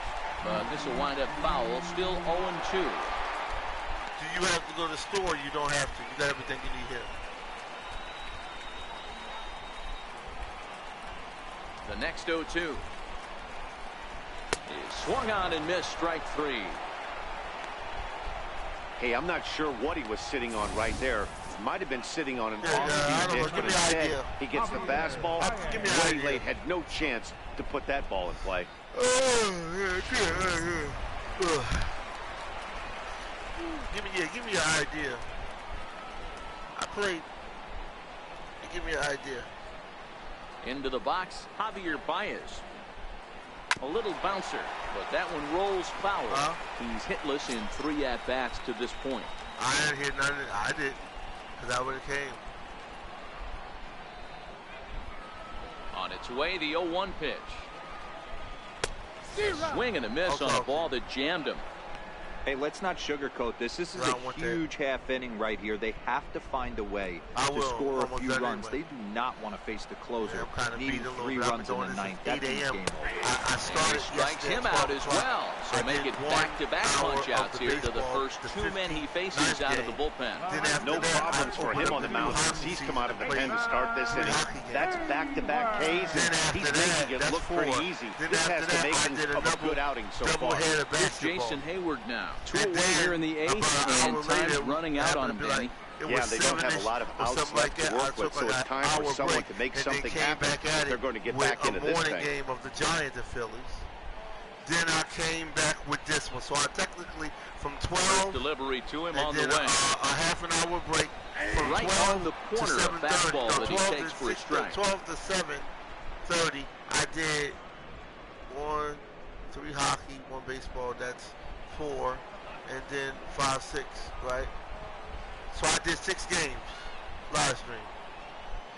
[SPEAKER 2] But this will wind up foul. Still 0-2.
[SPEAKER 1] Do you have to go to the store? You don't have to. You got everything you need here.
[SPEAKER 2] The next 0-2 is swung on and missed, strike 3.
[SPEAKER 3] Hey, I'm not sure what he was sitting on right there. Might have been sitting on an
[SPEAKER 1] I don't know.
[SPEAKER 3] pitch,
[SPEAKER 1] Give
[SPEAKER 3] but
[SPEAKER 1] me an
[SPEAKER 3] instead
[SPEAKER 1] idea.
[SPEAKER 3] he gets the fastball
[SPEAKER 1] Give me an
[SPEAKER 3] way
[SPEAKER 1] idea.
[SPEAKER 3] late, had no chance to put that ball in play.
[SPEAKER 1] Give me an idea. I played. Give me an idea.
[SPEAKER 2] Into the box, Javier Baez. A little bouncer, but that one rolls foul. He's hitless in 3 at-bats to this point.
[SPEAKER 1] I didn't hit none of it. I did. Because I would have came.
[SPEAKER 2] On its way, the 0-1 pitch. Swing and a miss on a ball that jammed him.
[SPEAKER 7] Hey, let's not sugarcoat this. This is a huge half inning right here. They have to find a way to score a few runs. They do not want to face the closer. Needing 3 runs in the ninth. That means game over.
[SPEAKER 1] I started
[SPEAKER 2] Strikes him out as well. So make it back-to-back punch-outs here to the first 2 men he faces out of the bullpen.
[SPEAKER 3] No problems for him on the mound since he's come out of the pen to start this inning. That's back-to-back Ks, and he's making it look pretty easy. This has the makings of a good outing so far.
[SPEAKER 2] Here's Jason Hayward now. 2 away here in the 8th, and time's running out on him, Danny.
[SPEAKER 3] Yeah, they don't have a lot of outs left to work with, so it's time for someone to make something happen if they're going to get back into this thing.
[SPEAKER 1] Game of the Giants and Phillies. Then I came back with this one, so I technically from 12
[SPEAKER 2] delivery to him
[SPEAKER 1] and
[SPEAKER 2] on
[SPEAKER 1] then
[SPEAKER 2] the way.
[SPEAKER 1] A half an hour break from
[SPEAKER 2] right
[SPEAKER 1] 12
[SPEAKER 2] on the corner
[SPEAKER 1] to
[SPEAKER 2] of fastball that he takes for a strike.
[SPEAKER 1] 12 to 7:30. I did 3 hockey, 1 baseball. That's 4. And then 5, 6, right? So I did 6 games live stream.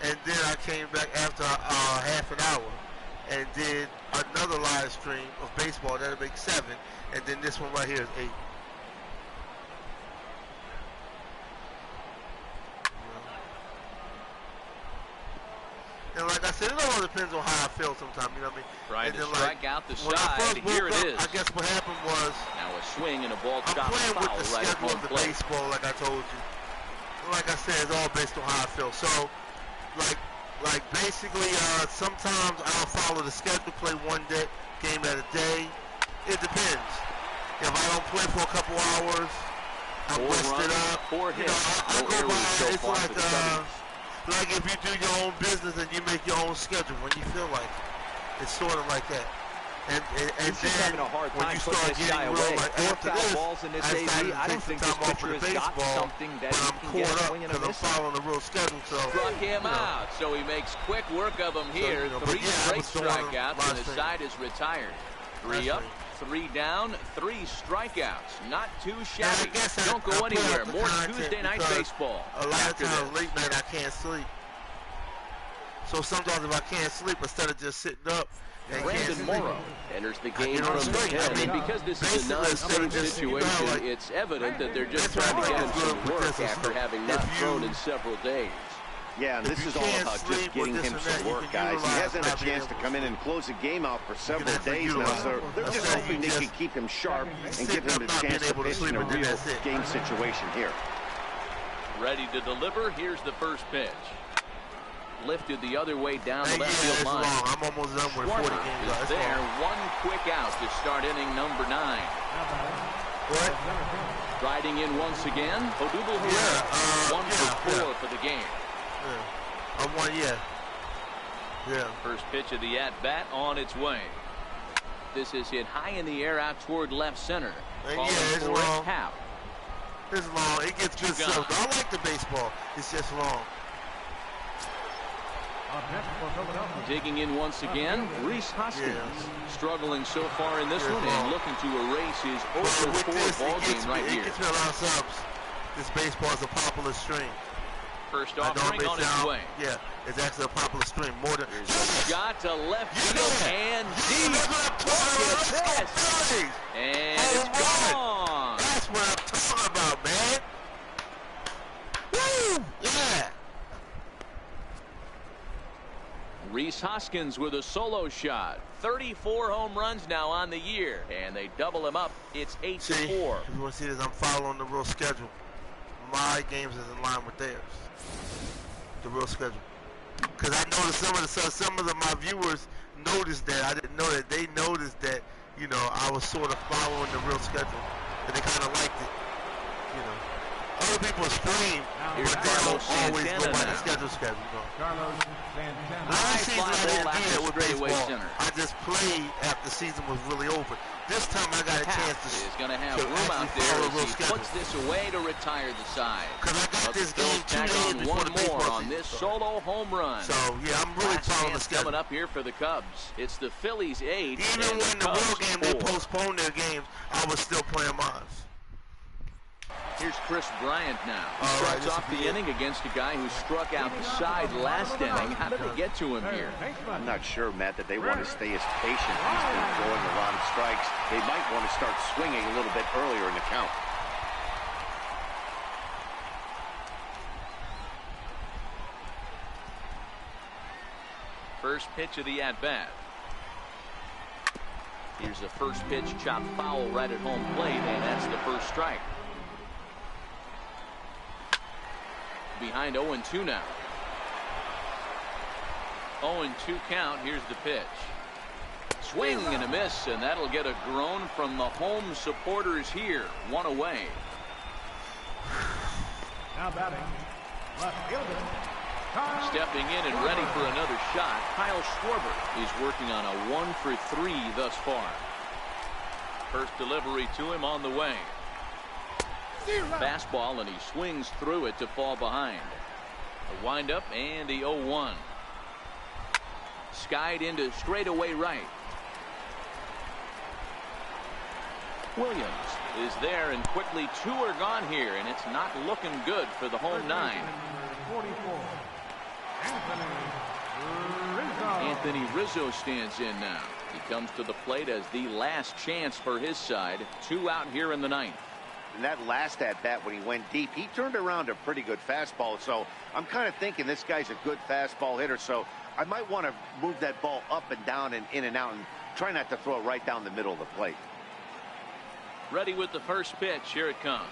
[SPEAKER 1] And then I came back after half an hour and did another live stream of baseball. That'll make 7. And then this one right here is 8. And like I said, it all depends on how I feel sometimes, you know what I mean?
[SPEAKER 2] Trying to
[SPEAKER 1] then,
[SPEAKER 2] strike out the
[SPEAKER 1] when I
[SPEAKER 2] side.
[SPEAKER 1] first woke
[SPEAKER 2] Here it
[SPEAKER 1] up,
[SPEAKER 2] is.
[SPEAKER 1] I guess what happened was
[SPEAKER 2] Now a swing and a ball
[SPEAKER 1] I'm
[SPEAKER 2] chopped
[SPEAKER 1] playing with
[SPEAKER 2] foul
[SPEAKER 1] the
[SPEAKER 2] right at
[SPEAKER 1] schedule
[SPEAKER 2] home
[SPEAKER 1] of the
[SPEAKER 2] plate.
[SPEAKER 1] baseball, like I told you. Like I said, it's all based on how I feel. So, like basically, sometimes I'll follow the schedule, play 1 game at a day. It depends. If I don't play for a couple hours, I'm
[SPEAKER 2] 4
[SPEAKER 1] rested
[SPEAKER 2] runs,
[SPEAKER 1] up.
[SPEAKER 2] 4 hits,
[SPEAKER 1] I
[SPEAKER 2] no
[SPEAKER 1] go
[SPEAKER 2] errors
[SPEAKER 1] by,
[SPEAKER 2] so
[SPEAKER 1] it's
[SPEAKER 2] far for the Phillies.
[SPEAKER 1] like if you do your own business and you make your own schedule when you feel like it. It's sort of like that. And
[SPEAKER 7] He's just having a hard
[SPEAKER 1] when
[SPEAKER 7] time
[SPEAKER 1] you
[SPEAKER 7] putting
[SPEAKER 1] start
[SPEAKER 7] this guy
[SPEAKER 1] getting
[SPEAKER 7] away.
[SPEAKER 1] real, like
[SPEAKER 7] 4
[SPEAKER 1] after
[SPEAKER 7] foul
[SPEAKER 1] this,
[SPEAKER 7] balls in this
[SPEAKER 1] I decided
[SPEAKER 7] AV.
[SPEAKER 1] to
[SPEAKER 7] I
[SPEAKER 1] take
[SPEAKER 7] don't
[SPEAKER 1] some
[SPEAKER 7] think
[SPEAKER 1] time
[SPEAKER 7] this
[SPEAKER 1] off
[SPEAKER 7] pitcher
[SPEAKER 1] of
[SPEAKER 7] has
[SPEAKER 1] the
[SPEAKER 7] got
[SPEAKER 1] baseball,
[SPEAKER 7] something that
[SPEAKER 1] but
[SPEAKER 7] he
[SPEAKER 1] I'm
[SPEAKER 7] can
[SPEAKER 1] caught
[SPEAKER 7] get
[SPEAKER 1] up
[SPEAKER 7] swinging and
[SPEAKER 1] because I'm
[SPEAKER 7] missing.
[SPEAKER 1] following the real schedule. So
[SPEAKER 2] Struck him out, so he makes quick work of him here.
[SPEAKER 1] you know, but
[SPEAKER 2] 3
[SPEAKER 1] yeah, I
[SPEAKER 2] straight
[SPEAKER 1] was throwing
[SPEAKER 2] strikeouts, and the
[SPEAKER 1] last
[SPEAKER 2] side is retired. 3 up, 3 down, 3 strikeouts. Not too shabby. Don't go anywhere. More Tuesday night baseball.
[SPEAKER 1] A lot of
[SPEAKER 2] after
[SPEAKER 1] times
[SPEAKER 2] this.
[SPEAKER 1] late night I can't sleep. So sometimes if I can't sleep, instead of just sitting up and can't
[SPEAKER 6] Brandon
[SPEAKER 1] sleep,
[SPEAKER 6] Morrow enters the game
[SPEAKER 1] get on
[SPEAKER 6] from the
[SPEAKER 1] straight. I
[SPEAKER 6] 10,
[SPEAKER 1] mean,
[SPEAKER 6] and because this is a
[SPEAKER 1] basically,
[SPEAKER 6] non-save
[SPEAKER 1] just,
[SPEAKER 6] situation,
[SPEAKER 1] like,
[SPEAKER 6] it's evident that they're just
[SPEAKER 1] that's
[SPEAKER 6] trying to
[SPEAKER 1] why
[SPEAKER 6] get
[SPEAKER 1] I
[SPEAKER 6] him
[SPEAKER 1] was
[SPEAKER 6] some
[SPEAKER 1] good with
[SPEAKER 6] work
[SPEAKER 1] this and
[SPEAKER 6] after
[SPEAKER 1] stuff.
[SPEAKER 6] having
[SPEAKER 1] If
[SPEAKER 6] not
[SPEAKER 1] you-
[SPEAKER 6] thrown in several days.
[SPEAKER 3] Yeah, and
[SPEAKER 1] If
[SPEAKER 3] this
[SPEAKER 1] you
[SPEAKER 3] is all
[SPEAKER 1] can't
[SPEAKER 3] about
[SPEAKER 1] sleep
[SPEAKER 3] just getting
[SPEAKER 1] with this
[SPEAKER 3] him
[SPEAKER 1] and
[SPEAKER 3] some
[SPEAKER 1] that, you
[SPEAKER 3] work,
[SPEAKER 1] can
[SPEAKER 3] guys. He
[SPEAKER 1] utilize
[SPEAKER 3] hasn't a
[SPEAKER 1] not being
[SPEAKER 3] chance to
[SPEAKER 1] able
[SPEAKER 3] come in and close the game out for several
[SPEAKER 1] actually
[SPEAKER 3] days now,
[SPEAKER 1] utilize
[SPEAKER 3] so
[SPEAKER 1] it.
[SPEAKER 3] they're just
[SPEAKER 1] That's
[SPEAKER 3] hoping they
[SPEAKER 1] just
[SPEAKER 3] can keep him sharp and
[SPEAKER 1] sitting
[SPEAKER 3] give him
[SPEAKER 1] up,
[SPEAKER 3] the
[SPEAKER 1] not
[SPEAKER 3] chance
[SPEAKER 1] being
[SPEAKER 3] to
[SPEAKER 1] able to
[SPEAKER 3] pitch
[SPEAKER 1] sleep,
[SPEAKER 3] in a
[SPEAKER 1] and then
[SPEAKER 3] real
[SPEAKER 1] that's it.
[SPEAKER 3] game situation here.
[SPEAKER 2] Ready to deliver. Here's the first pitch. Lifted the other way down the
[SPEAKER 1] Hey,
[SPEAKER 2] left
[SPEAKER 1] yeah,
[SPEAKER 2] field
[SPEAKER 1] it's
[SPEAKER 2] line.
[SPEAKER 1] long. I'm almost done with 40
[SPEAKER 2] Schwarber
[SPEAKER 1] games.
[SPEAKER 2] is
[SPEAKER 1] It's
[SPEAKER 2] there.
[SPEAKER 1] long.
[SPEAKER 2] 1 quick out to start inning number 9.
[SPEAKER 1] What?
[SPEAKER 2] Riding in once again, Odubel Herrera.
[SPEAKER 1] Yeah,
[SPEAKER 2] 1 for 4 for the game.
[SPEAKER 1] Yeah. I'm one, yeah. Yeah.
[SPEAKER 2] First pitch of the at-bat on its way. This is hit high in the air out toward left center.
[SPEAKER 1] And
[SPEAKER 2] Calling
[SPEAKER 1] yeah, it's
[SPEAKER 2] for
[SPEAKER 1] long.
[SPEAKER 2] it, Happ.
[SPEAKER 1] It's long. It gets good
[SPEAKER 2] Two
[SPEAKER 1] stuff.
[SPEAKER 2] gone.
[SPEAKER 1] I like the baseball. It's just long.
[SPEAKER 5] A pitch for Philadelphia.
[SPEAKER 2] Digging in once again, Rhys Hoskins. Struggling so far in this one and looking to erase his 0-4 ball game right here.
[SPEAKER 1] It gets me a lot of subs. This baseball is a popular stream.
[SPEAKER 2] First offering on its way.
[SPEAKER 1] Yeah, it's actually a popular stream. More than
[SPEAKER 2] shot to left field and deep. Look at this. And it's gone.
[SPEAKER 1] That's what I'm talking about, man. Woo! Yeah.
[SPEAKER 2] Rhys Hoskins with a solo shot. 34 home runs now on the year, and they double him up. It's 8-4.
[SPEAKER 1] If you want to see this, I'm following the real schedule. My games is in line with theirs. The real schedule. Because I noticed some of my viewers noticed that. I didn't know that. They noticed that, you know, I was sort of following the real schedule. And they kind of liked it. You know. Other people scream,
[SPEAKER 2] Here's
[SPEAKER 1] but they don't
[SPEAKER 2] Carlos
[SPEAKER 1] always go
[SPEAKER 2] Santana
[SPEAKER 1] by
[SPEAKER 2] now.
[SPEAKER 1] the schedule. You know.
[SPEAKER 5] Carlos Santana.
[SPEAKER 1] Last season I didn't do that with
[SPEAKER 2] straightaway
[SPEAKER 1] baseball.
[SPEAKER 2] center.
[SPEAKER 1] I just played after the season was really over. This time I got a chance to
[SPEAKER 2] is going to have
[SPEAKER 1] to
[SPEAKER 2] room out
[SPEAKER 1] actually
[SPEAKER 2] there
[SPEAKER 1] follow
[SPEAKER 2] as
[SPEAKER 1] real
[SPEAKER 2] he
[SPEAKER 1] schedule.
[SPEAKER 2] puts this away to retire the side.
[SPEAKER 1] Because I got
[SPEAKER 2] But
[SPEAKER 1] this
[SPEAKER 2] the Phillies
[SPEAKER 1] game 2
[SPEAKER 2] tack
[SPEAKER 1] days
[SPEAKER 2] on
[SPEAKER 1] before
[SPEAKER 2] one
[SPEAKER 1] the
[SPEAKER 2] more
[SPEAKER 1] baseball
[SPEAKER 2] on this
[SPEAKER 1] season
[SPEAKER 2] solo
[SPEAKER 1] started.
[SPEAKER 2] home run.
[SPEAKER 1] So, yeah, I'm really
[SPEAKER 2] Last
[SPEAKER 1] following the
[SPEAKER 2] chance
[SPEAKER 1] schedule.
[SPEAKER 2] coming up here for the Cubs. It's the Phillies 8
[SPEAKER 1] Even
[SPEAKER 2] and
[SPEAKER 1] when the real game they
[SPEAKER 2] Cubs 4.
[SPEAKER 1] postponed their games, I was still playing mine.
[SPEAKER 2] Here's Chris Bryant now. He
[SPEAKER 1] All right,
[SPEAKER 2] starts
[SPEAKER 1] this
[SPEAKER 2] off
[SPEAKER 1] will
[SPEAKER 2] the
[SPEAKER 1] be
[SPEAKER 2] inning against a guy who struck out the side last inning. How did they get to him here?
[SPEAKER 3] I'm not sure, Matt, that they want to stay as patient. He's been throwing a lot of strikes. They might want to start swinging a little bit earlier in the count.
[SPEAKER 2] First pitch of the at-bat. Here's the first pitch, chopped foul right at home plate, and that's the first strike. Behind 0-2 now. 0-2 count. Here's the pitch. Swing and a miss, and that'll get a groan from the home supporters here. One away.
[SPEAKER 5] Now batting, left fielder.
[SPEAKER 2] Stepping in and ready for another shot, Kyle Schwarber is working on a 1-for-3 thus far. First delivery to him on the way. Fastball, and he swings through it to fall behind. A windup and the 0-1. Skied into straightaway right. Williams is there, and quickly 2 are gone here, and it's not looking good for the home 9.
[SPEAKER 5] 44.
[SPEAKER 2] Anthony Rizzo stands in now. He comes to the plate as the last chance for his side. 2 out here in the 9th.
[SPEAKER 3] And that last at-bat when he went deep, he turned around a pretty good fastball. So I'm kind of thinking this guy's a good fastball hitter. So I might want to move that ball up and down and in and out and try not to throw it right down the middle of the plate.
[SPEAKER 2] Ready with the first pitch. Here it comes.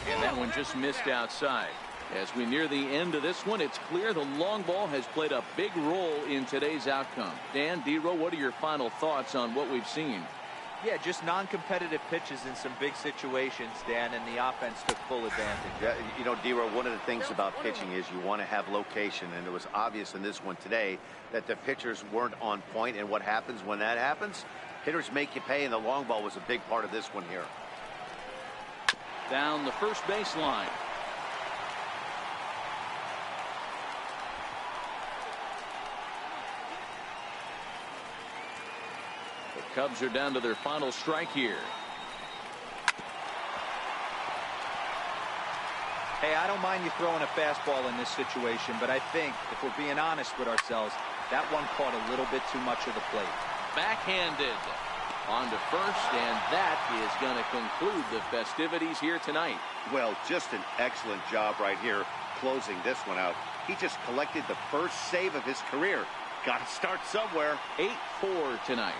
[SPEAKER 2] And that one just missed outside. As we near the end of this one, it's clear the long ball has played a big role in today's outcome. Dan, D-Row, what are your final thoughts on what we've seen?
[SPEAKER 7] Yeah, just non-competitive pitches in some big situations, Dan, and the offense took full advantage.
[SPEAKER 3] Yeah, you know, D-Row, one of the things about pitching is you want to have location, and it was obvious in this one today that the pitchers weren't on point, and what happens when that happens? Hitters make you pay, and the long ball was a big part of this one here.
[SPEAKER 2] Down the first baseline. The Cubs are down to their final strike here.
[SPEAKER 7] Hey, I don't mind you throwing a fastball in this situation, but I think if we're being honest with ourselves, that one caught a little bit too much of the plate.
[SPEAKER 2] Backhanded on to first, and that is going to conclude the festivities here tonight.
[SPEAKER 3] Well, just an excellent job right here closing this one out. He just collected the first save of his career. Got to start somewhere.
[SPEAKER 2] 8-4 tonight.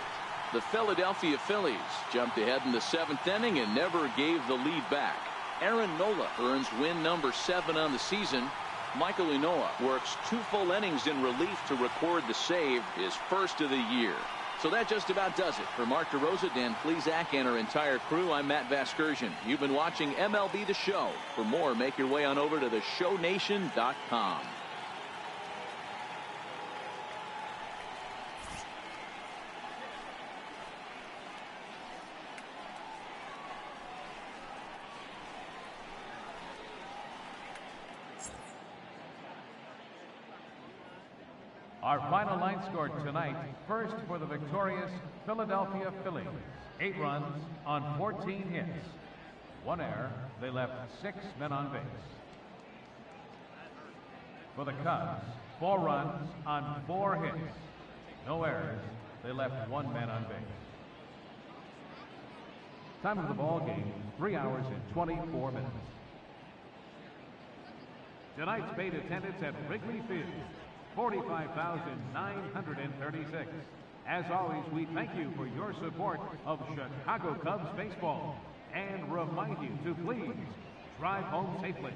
[SPEAKER 2] The Philadelphia Phillies jumped ahead in the 7th inning and never gave the lead back. Aaron Nola earns win number 7 on the season. Michael Unoa works 2 full innings in relief to record the save, his first of the year. So that just about does it. For Mark DeRosa, Dan Plesac, and our entire crew, I'm Matt Vasgersian. You've been watching MLB The Show. For more, make your way on over to theshownation.com.
[SPEAKER 5] Our final line score tonight, first for the victorious Philadelphia Phillies. 8 runs on 14 hits. 1 error, they left 6 men on base. For the Cubs, 4 runs on 4 hits. No errors, they left 1 man on base. Time of the ball game, 3 hours and 24 minutes. Tonight's paid attendance at Wrigley Field, 45,936. As always, we thank you for your support of Chicago Cubs baseball and remind you to please drive home safely.